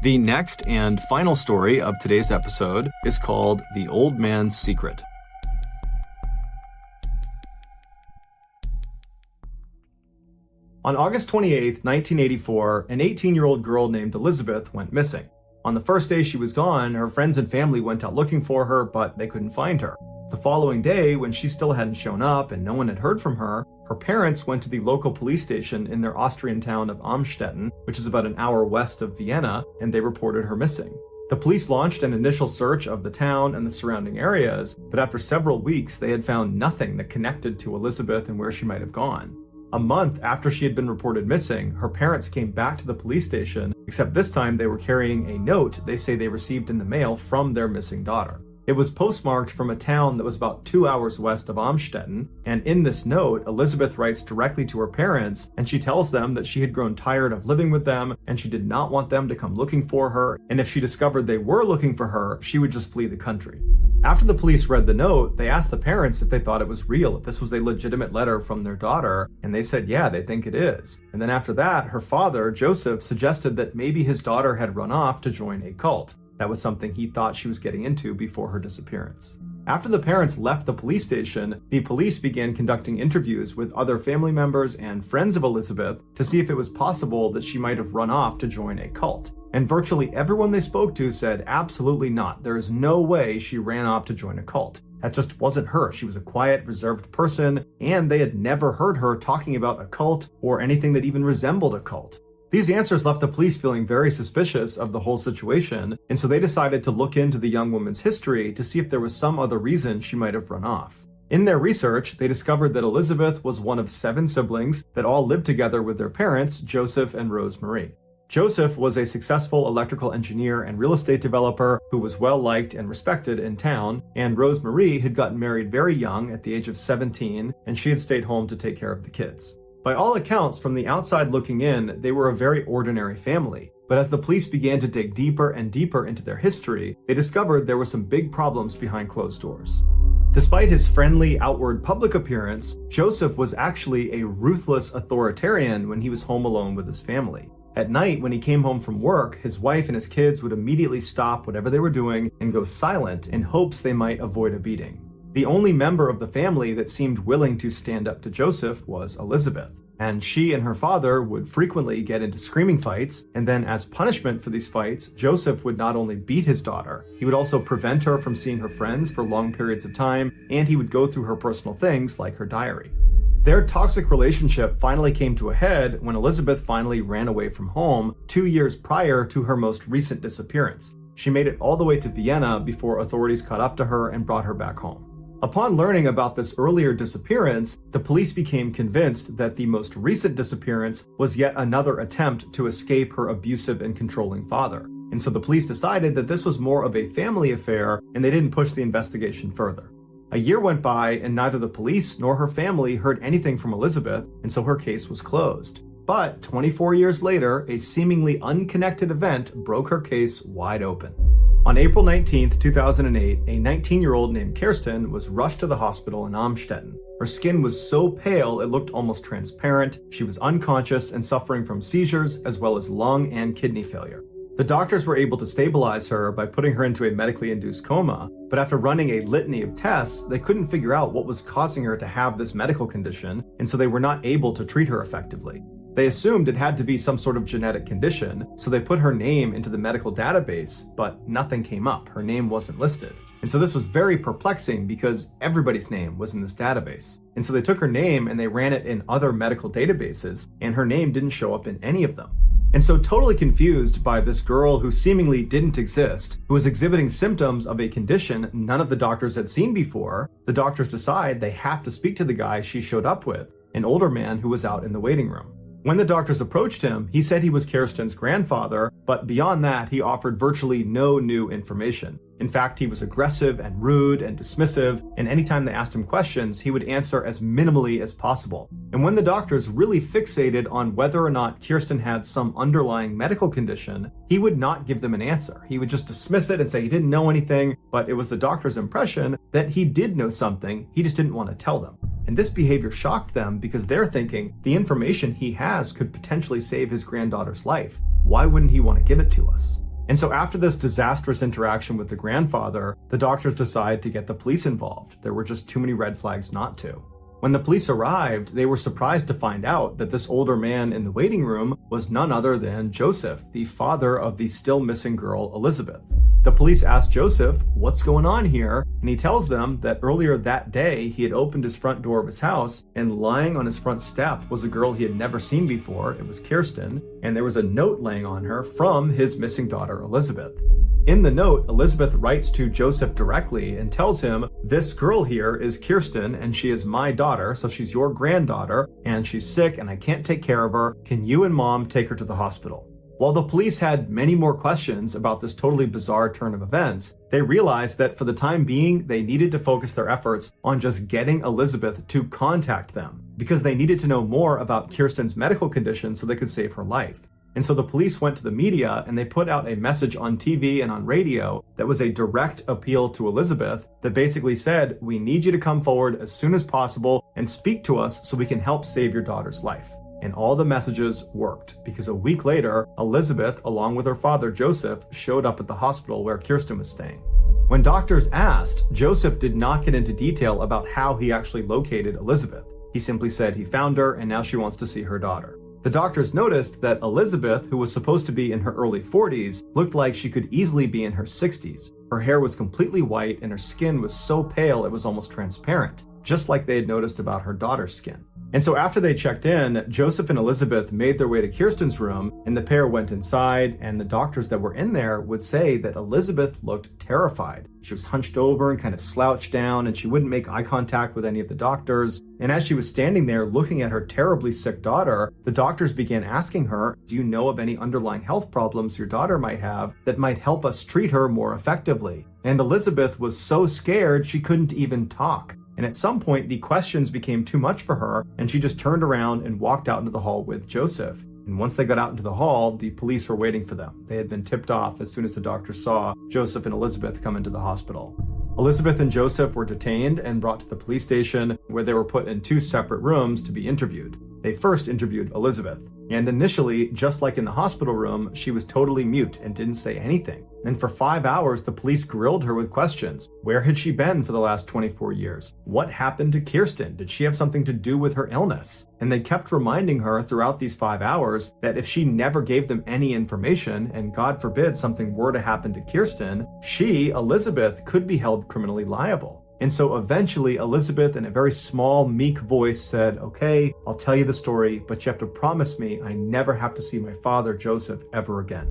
The next and final story of today's episode is called The Old Man's Secret. On August 28, 1984, an 18-year-old girl named Elizabeth went missing. On the first day she was gone, her friends and family went out looking for her, but they couldn't find her. The following day, when she still hadn't shown up and no one had heard from her, her parents went to the local police station in their Austrian town of Amstetten, which is about an hour west of Vienna, and they reported her missing. The police launched an initial search of the town and the surrounding areas, but after several weeks, they had found nothing that connected to Elizabeth and where she might have gone. A month after she had been reported missing, her parents came back to the police station, except this time they were carrying a note they say they received in the mail from their missing daughter. It was postmarked from a town that was about 2 hours west of Amstetten, and in this note, Elizabeth writes directly to her parents, and she tells them that she had grown tired of living with them, and she did not want them to come looking for her, and if she discovered they were looking for her, she would just flee the country. After the police read the note, they asked the parents if they thought it was real, if this was a legitimate letter from their daughter, and they said, yeah, they think it is. And then after that, her father, Joseph, suggested that maybe his daughter had run off to join a cult. That was something he thought she was getting into before her disappearance. After the parents left the police station, the police began conducting interviews with other family members and friends of Elizabeth to see if it was possible that she might have run off to join a cult. And virtually everyone they spoke to said absolutely not. There is no way she ran off to join a cult. That just wasn't her. She was a quiet, reserved person, and they had never heard her talking about a cult or anything that even resembled a cult. These answers left the police feeling very suspicious of the whole situation, and so they decided to look into the young woman's history to see if there was some other reason she might have run off. In their research, they discovered that Elizabeth was one of 7 siblings that all lived together with their parents, Joseph and Rose Marie. Joseph was a successful electrical engineer and real estate developer who was well liked and respected in town, and Rose Marie had gotten married very young at the age of 17, and she had stayed home to take care of the kids. By all accounts, from the outside looking in, they were a very ordinary family. But as the police began to dig deeper and deeper into their history, they discovered there were some big problems behind closed doors. Despite his friendly, outward public appearance, Joseph was actually a ruthless authoritarian when he was home alone with his family. At night, when he came home from work, his wife and his kids would immediately stop whatever they were doing and go silent in hopes they might avoid a beating. The only member of the family that seemed willing to stand up to Joseph was Elizabeth, and she and her father would frequently get into screaming fights, and then as punishment for these fights, Joseph would not only beat his daughter, he would also prevent her from seeing her friends for long periods of time, and he would go through her personal things like her diary. Their toxic relationship finally came to a head when Elizabeth finally ran away from home 2 years prior to her most recent disappearance. She made it all the way to Vienna before authorities caught up to her and brought her back home. Upon learning about this earlier disappearance, the police became convinced that the most recent disappearance was yet another attempt to escape her abusive and controlling father. And so the police decided that this was more of a family affair, and they didn't push the investigation further. A year went by, and neither the police nor her family heard anything from Elizabeth, and so her case was closed. But 24 years later, a seemingly unconnected event broke her case wide open. On April 19, 2008, a 19-year-old named Kirsten was rushed to the hospital in Amstetten. Her skin was so pale it looked almost transparent, she was unconscious and suffering from seizures as well as lung and kidney failure. The doctors were able to stabilize her by putting her into a medically induced coma, but after running a litany of tests, they couldn't figure out what was causing her to have this medical condition, and so they were not able to treat her effectively. They assumed it had to be some sort of genetic condition, so they put her name into the medical database, but nothing came up. Her name wasn't listed. And so this was very perplexing because everybody's name was in this database. And so they took her name and they ran it in other medical databases, and her name didn't show up in any of them. And so totally confused by this girl who seemingly didn't exist, who was exhibiting symptoms of a condition none of the doctors had seen before, the doctors decide they have to speak to the guy she showed up with, an older man who was out in the waiting room. When the doctors approached him, he said he was Kirsten's grandfather, but beyond that, he offered virtually no new information. In fact, he was aggressive and rude and dismissive, and anytime they asked him questions, he would answer as minimally as possible. And when the doctors really fixated on whether or not Kirsten had some underlying medical condition, he would not give them an answer. He would just dismiss it and say he didn't know anything, but it was the doctor's impression that he did know something, he just didn't want to tell them. And this behavior shocked them because they're thinking the information he has could potentially save his granddaughter's life. Why wouldn't he want to give it to us? And so after this disastrous interaction with the grandfather, the doctors decide to get the police involved. There were just too many red flags not to. When the police arrived, they were surprised to find out that this older man in the waiting room was none other than Joseph, the father of the still missing girl, Elizabeth. The police asked Joseph, "What's going on here?" And he tells them that earlier that day, he had opened his front door of his house, and lying on his front step was a girl he had never seen before. It was Kirsten, and there was a note laying on her from his missing daughter, Elizabeth. In the note, Elizabeth writes to Joseph directly and tells him, "This girl here is Kirsten, and she is my daughter, so she's your granddaughter, and she's sick, and I can't take care of her. Can you and Mom take her to the hospital?" While the police had many more questions about this totally bizarre turn of events, they realized that for the time being, they needed to focus their efforts on just getting Elizabeth to contact them, because they needed to know more about Kirsten's medical condition so they could save her life. And so the police went to the media and they put out a message on TV and on radio that was a direct appeal to Elizabeth that basically said, "We need you to come forward as soon as possible and speak to us so we can help save your daughter's life." And all the messages worked, because a week later, Elizabeth, along with her father Joseph, showed up at the hospital where Kirsten was staying. When doctors asked, Joseph did not get into detail about how he actually located Elizabeth. He simply said he found her and now she wants to see her daughter. The doctors noticed that Elizabeth, who was supposed to be in her early 40s, looked like she could easily be in her 60s. Her hair was completely white and her skin was so pale it was almost transparent, just like they had noticed about her daughter's skin. And so after they checked in, Joseph and Elizabeth made their way to Kirsten's room, and the pair went inside, and the doctors that were in there would say that Elizabeth looked terrified. She was hunched over and kind of slouched down, and she wouldn't make eye contact with any of the doctors. And as she was standing there looking at her terribly sick daughter, the doctors began asking her, "Do you know of any underlying health problems your daughter might have that might help us treat her more effectively?" And Elizabeth was so scared she couldn't even talk. And at some point, the questions became too much for her, and she just turned around and walked out into the hall with Joseph. And once they got out into the hall, the police were waiting for them. They had been tipped off as soon as the doctors saw Joseph and Elizabeth come into the hospital. Elizabeth and Joseph were detained and brought to the police station, where they were put in 2 separate rooms to be interviewed. They first interviewed Elizabeth, and initially, just like in the hospital room, she was totally mute and didn't say anything. And for 5 hours, the police grilled her with questions. Where had she been for the last 24 years? What happened to Kirsten? Did she have something to do with her illness? And they kept reminding her throughout these 5 hours that if she never gave them any information, and God forbid something were to happen to Kirsten, she, Elizabeth, could be held criminally liable. And so eventually Elizabeth, in a very small, meek voice, said, "Okay, I'll tell you the story, but you have to promise me I never have to see my father, Joseph, ever again."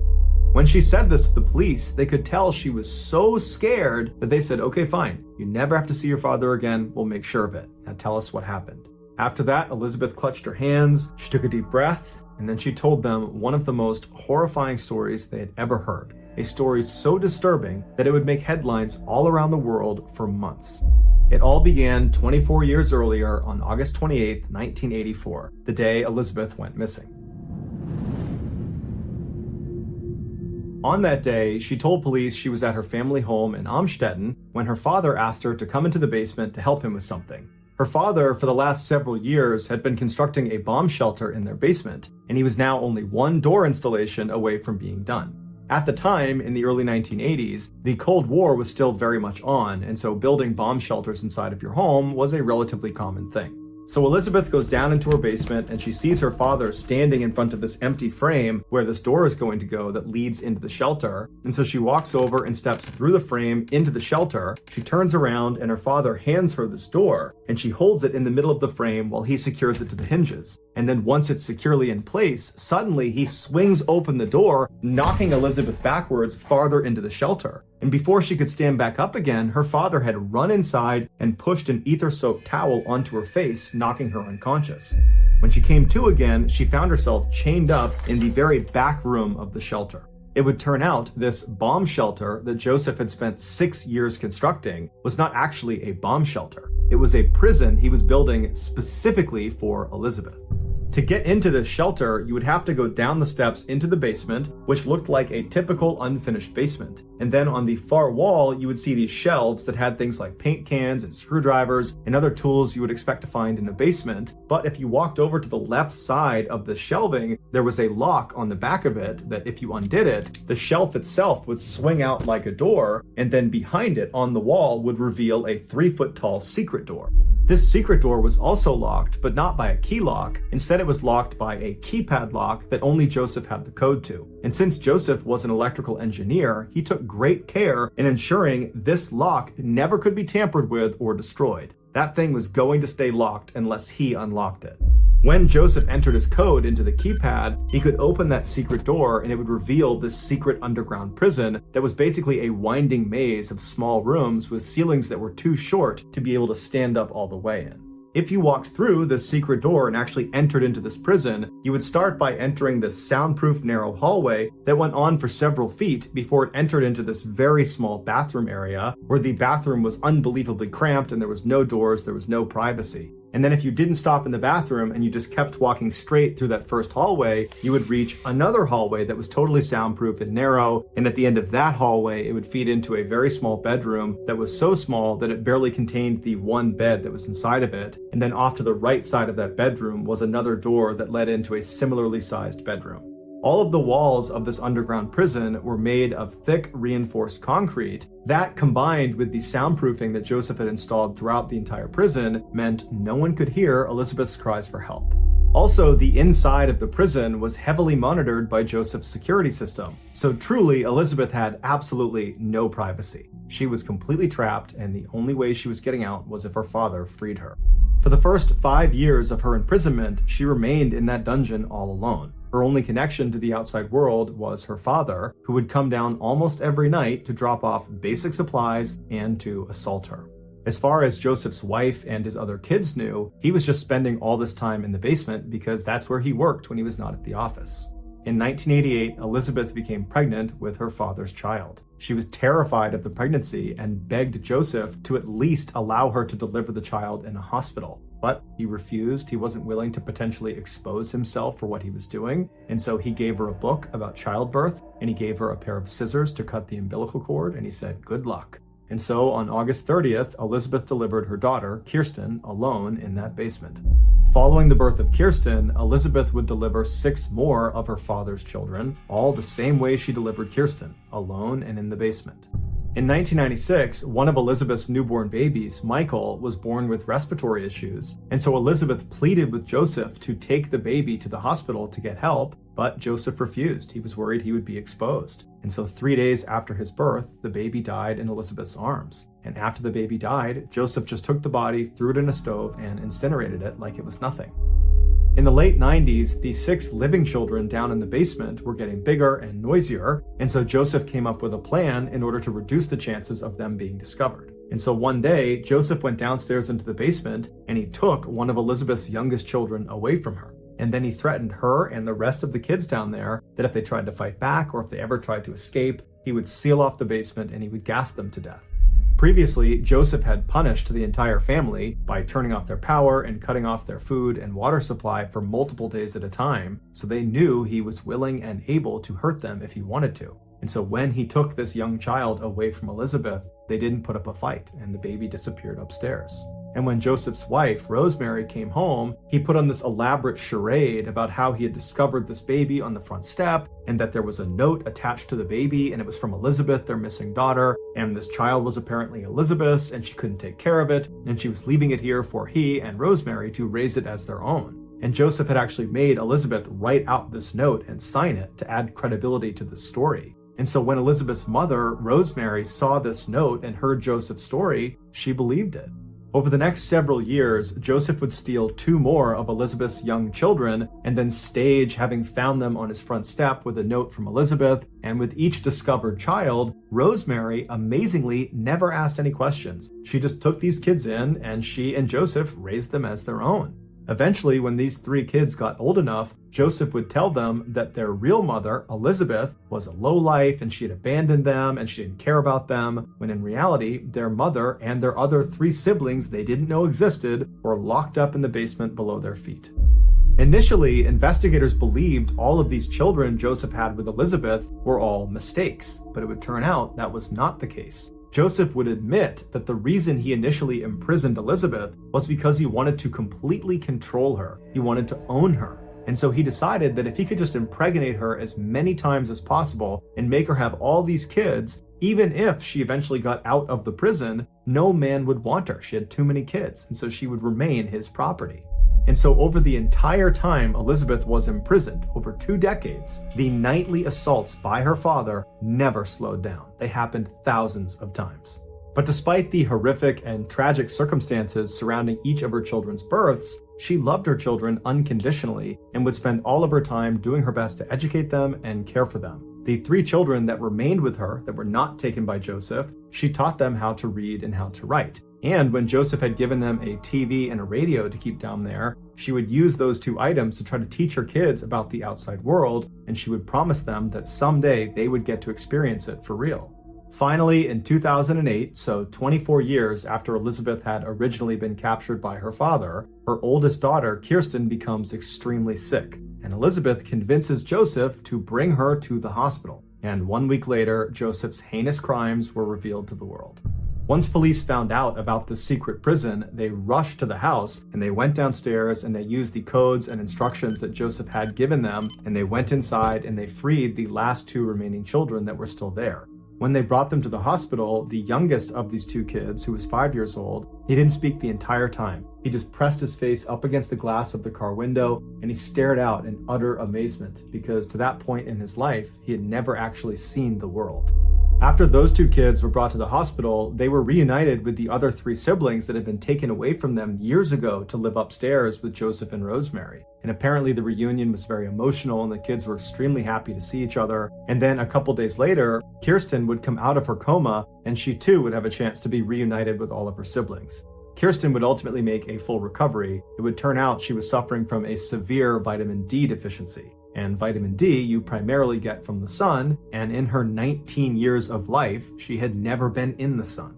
When she said this to the police, they could tell she was so scared that they said, "Okay, fine. You never have to see your father again. We'll make sure of it. Now tell us what happened." After that, Elizabeth clutched her hands, she took a deep breath, and then she told them one of the most horrifying stories they had ever heard. A story so disturbing that it would make headlines all around the world for months. It all began 24 years earlier on August 28, 1984, the day Elizabeth went missing. On that day, she told police she was at her family home in Amstetten when her father asked her to come into the basement to help him with something. Her father, for the last several years, had been constructing a bomb shelter in their basement, and he was now only one door installation away from being done. At the time, in the early 1980s, the Cold War was still very much on, and so building bomb shelters inside of your home was a relatively common thing. So Elizabeth goes down into her basement and she sees her father standing in front of this empty frame where this door is going to go that leads into the shelter. And so she walks over and steps through the frame into the shelter. She turns around and her father hands her this door and she holds it in the middle of the frame while he secures it to the hinges. And then once it's securely in place, suddenly he swings open the door, knocking Elizabeth backwards farther into the shelter. And before she could stand back up again, her father had run inside and pushed an ether-soaked towel onto her face, knocking her unconscious. When she came to again, she found herself chained up in the very back room of the shelter. It would turn out this bomb shelter that Joseph had spent 6 years constructing was not actually a bomb shelter. It was a prison he was building specifically for Elizabeth. To get into this shelter, you would have to go down the steps into the basement, which looked like a typical unfinished basement. And then on the far wall, you would see these shelves that had things like paint cans and screwdrivers and other tools you would expect to find in a basement. But if you walked over to the left side of the shelving, there was a lock on the back of it that if you undid it, the shelf itself would swing out like a door, and then behind it on the wall would reveal a 3-foot tall secret door. This secret door was also locked, but not by a key lock. Instead, it was locked by a keypad lock that only Joseph had the code to. And since Joseph was an electrical engineer, he took great care in ensuring this lock never could be tampered with or destroyed. That thing was going to stay locked unless he unlocked it. When Joseph entered his code into the keypad, he could open that secret door and it would reveal this secret underground prison that was basically a winding maze of small rooms with ceilings that were too short to be able to stand up all the way in. If you walked through this secret door and actually entered into this prison, you would start by entering this soundproof narrow hallway that went on for several feet before it entered into this very small bathroom area where the bathroom was unbelievably cramped and there was no doors, there was no privacy. And then if you didn't stop in the bathroom and you just kept walking straight through that first hallway, you would reach another hallway that was totally soundproof and narrow. And at the end of that hallway, it would feed into a very small bedroom that was so small that it barely contained the one bed that was inside of it. And then off to the right side of that bedroom was another door that led into a similarly sized bedroom. All of the walls of this underground prison were made of thick reinforced concrete. That, combined with the soundproofing that Joseph had installed throughout the entire prison, meant no one could hear Elizabeth's cries for help. Also, the inside of the prison was heavily monitored by Joseph's security system. So truly, Elizabeth had absolutely no privacy. She was completely trapped, and the only way she was getting out was if her father freed her. For the first 5 years of her imprisonment, she remained in that dungeon all alone. Her only connection to the outside world was her father, who would come down almost every night to drop off basic supplies and to assault her. As far as Joseph's wife and his other kids knew, he was just spending all this time in the basement because that's where he worked when he was not at the office. In 1988, Elizabeth became pregnant with her father's child. She was terrified of the pregnancy and begged Joseph to at least allow her to deliver the child in a hospital. But he refused. He wasn't willing to potentially expose himself for what he was doing. And so he gave her a book about childbirth, and he gave her a pair of scissors to cut the umbilical cord, and he said, "Good luck." And so on August 30th, Elizabeth delivered her daughter, Kirsten, alone in that basement. Following the birth of Kirsten, Elizabeth would deliver 6 more of her father's children, all the same way she delivered Kirsten, alone and in the basement. In 1996, one of Elizabeth's newborn babies, Michael, was born with respiratory issues, and so Elizabeth pleaded with Joseph to take the baby to the hospital to get help, but Joseph refused. He was worried he would be exposed. And so 3 days after his birth, the baby died in Elizabeth's arms. And after the baby died, Joseph just took the body, threw it in a stove, and incinerated it like it was nothing. In the late 90s, the 6 living children down in the basement were getting bigger and noisier, and so Joseph came up with a plan in order to reduce the chances of them being discovered. And so one day, Joseph went downstairs into the basement, and he took one of Elizabeth's youngest children away from her. And then he threatened her and the rest of the kids down there that if they tried to fight back or if they ever tried to escape, he would seal off the basement and he would gas them to death. Previously, Joseph had punished the entire family by turning off their power and cutting off their food and water supply for multiple days at a time, so they knew he was willing and able to hurt them if he wanted to. And so when he took this young child away from Elizabeth, they didn't put up a fight and the baby disappeared upstairs. And when Joseph's wife, Rosemary, came home, he put on this elaborate charade about how he had discovered this baby on the front step and that there was a note attached to the baby and it was from Elizabeth, their missing daughter, and this child was apparently Elizabeth's and she couldn't take care of it and she was leaving it here for he and Rosemary to raise it as their own. And Joseph had actually made Elizabeth write out this note and sign it to add credibility to the story. And so when Elizabeth's mother, Rosemary, saw this note and heard Joseph's story, she believed it. Over the next several years, Joseph would steal 2 more of Elizabeth's young children and then stage having found them on his front step with a note from Elizabeth. And with each discovered child, Rosemary amazingly never asked any questions. She just took these kids in and she and Joseph raised them as their own. Eventually, when these 3 kids got old enough, Joseph would tell them that their real mother, Elizabeth, was a lowlife and she had abandoned them and she didn't care about them, when in reality, their mother and their other 3 siblings they didn't know existed were locked up in the basement below their feet. Initially, investigators believed all of these children Joseph had with Elizabeth were all mistakes, but it would turn out that was not the case. Joseph would admit that the reason he initially imprisoned Elizabeth was because he wanted to completely control her. He wanted to own her. And so he decided that if he could just impregnate her as many times as possible and make her have all these kids, even if she eventually got out of the prison, no man would want her. She had too many kids, and so she would remain his property. And so over the entire time Elizabeth was imprisoned, over 2 decades, the nightly assaults by her father never slowed down. They happened thousands of times. But despite the horrific and tragic circumstances surrounding each of her children's births, she loved her children unconditionally and would spend all of her time doing her best to educate them and care for them. The 3 children that remained with her that were not taken by Joseph, she taught them how to read and how to write. And when Joseph had given them a TV and a radio to keep down there, she would use those 2 items to try to teach her kids about the outside world, and she would promise them that someday they would get to experience it for real. Finally, in 2008, so 24 years after Elizabeth had originally been captured by her father, her oldest daughter, Kirsten, becomes extremely sick, and Elizabeth convinces Joseph to bring her to the hospital. And 1 week later, Joseph's heinous crimes were revealed to the world. Once police found out about the secret prison, they rushed to the house and they went downstairs and they used the codes and instructions that Joseph had given them, and they went inside and they freed the last 2 remaining children that were still there. When they brought them to the hospital, the youngest of these 2 kids, who was 5 years old, he didn't speak the entire time. He just pressed his face up against the glass of the car window and he stared out in utter amazement because to that point in his life, he had never actually seen the world. After those 2 kids were brought to the hospital, they were reunited with the other 3 siblings that had been taken away from them years ago to live upstairs with Joseph and Rosemary. And apparently the reunion was very emotional and the kids were extremely happy to see each other. And then a couple days later, Kirsten would come out of her coma and she too would have a chance to be reunited with all of her siblings. Kirsten would ultimately make a full recovery. It would turn out she was suffering from a severe vitamin D deficiency. And vitamin D you primarily get from the sun, and in her 19 years of life, she had never been in the sun.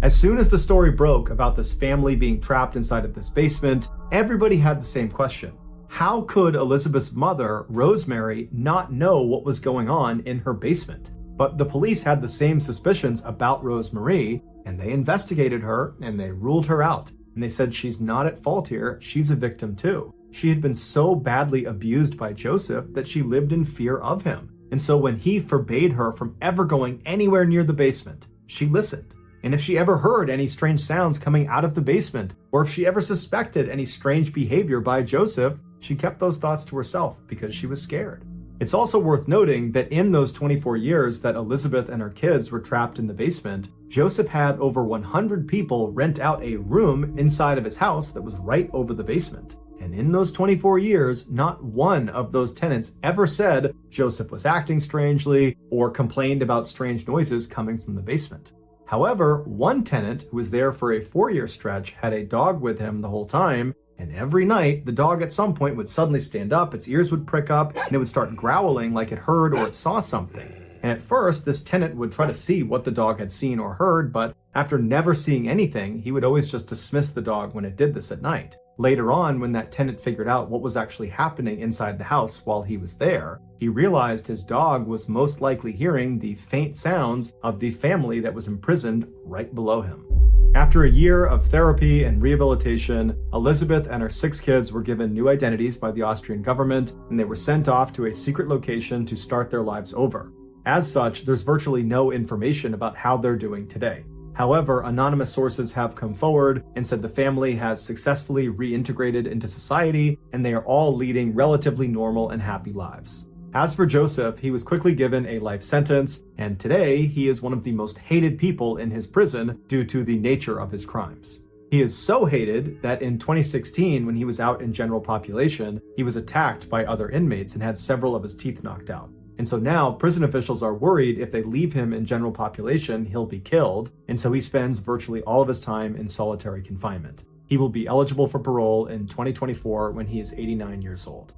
As soon as the story broke about this family being trapped inside of this basement, everybody had the same question. How could Elizabeth's mother, Rosemary, not know what was going on in her basement? But the police had the same suspicions about Rosemary, and they investigated her and they ruled her out. And they said she's not at fault here, she's a victim too. She had been so badly abused by Joseph that she lived in fear of him. And so when he forbade her from ever going anywhere near the basement, she listened. And if she ever heard any strange sounds coming out of the basement, or if she ever suspected any strange behavior by Joseph, she kept those thoughts to herself because she was scared. It's also worth noting that in those 24 years that Elizabeth and her kids were trapped in the basement, Joseph had over 100 people rent out a room inside of his house that was right over the basement. And in those 24 years, not one of those tenants ever said Joseph was acting strangely or complained about strange noises coming from the basement. However, one tenant who was there for a 4-year stretch had a dog with him the whole time, and every night the dog at some point would suddenly stand up, its ears would prick up, and it would start growling like it heard or it saw something. And at first, this tenant would try to see what the dog had seen or heard, but after never seeing anything, he would always just dismiss the dog when it did this at night. Later on, when that tenant figured out what was actually happening inside the house while he was there, he realized his dog was most likely hearing the faint sounds of the family that was imprisoned right below him. After a year of therapy and rehabilitation, Elizabeth and her 6 kids were given new identities by the Austrian government, and they were sent off to a secret location to start their lives over. As such, there's virtually no information about how they're doing today. However, anonymous sources have come forward and said the family has successfully reintegrated into society, and they are all leading relatively normal and happy lives. As for Joseph, he was quickly given a life sentence, and today he is one of the most hated people in his prison due to the nature of his crimes. He is so hated that in 2016, when he was out in general population, he was attacked by other inmates and had several of his teeth knocked out. And so now prison officials are worried if they leave him in general population, he'll be killed, and so he spends virtually all of his time in solitary confinement. He will be eligible for parole in 2024 when he is 89 years old.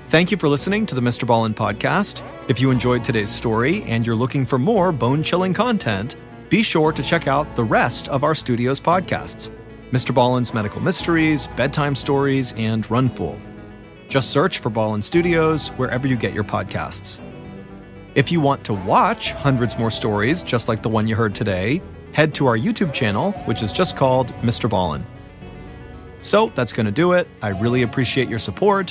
Thank you for listening to the Mr. Ballin podcast. If you enjoyed today's story and you're looking for more bone-chilling content, be sure to check out the rest of our studio's podcasts, Mr. Ballen's Medical Mysteries, Bedtime Stories, and Run Fool. Just search for Ballin Studios wherever you get your podcasts. If you want to watch hundreds more stories just like the one you heard today, head to our YouTube channel, which is just called Mr. Ballin. So that's going to do it. I really appreciate your support.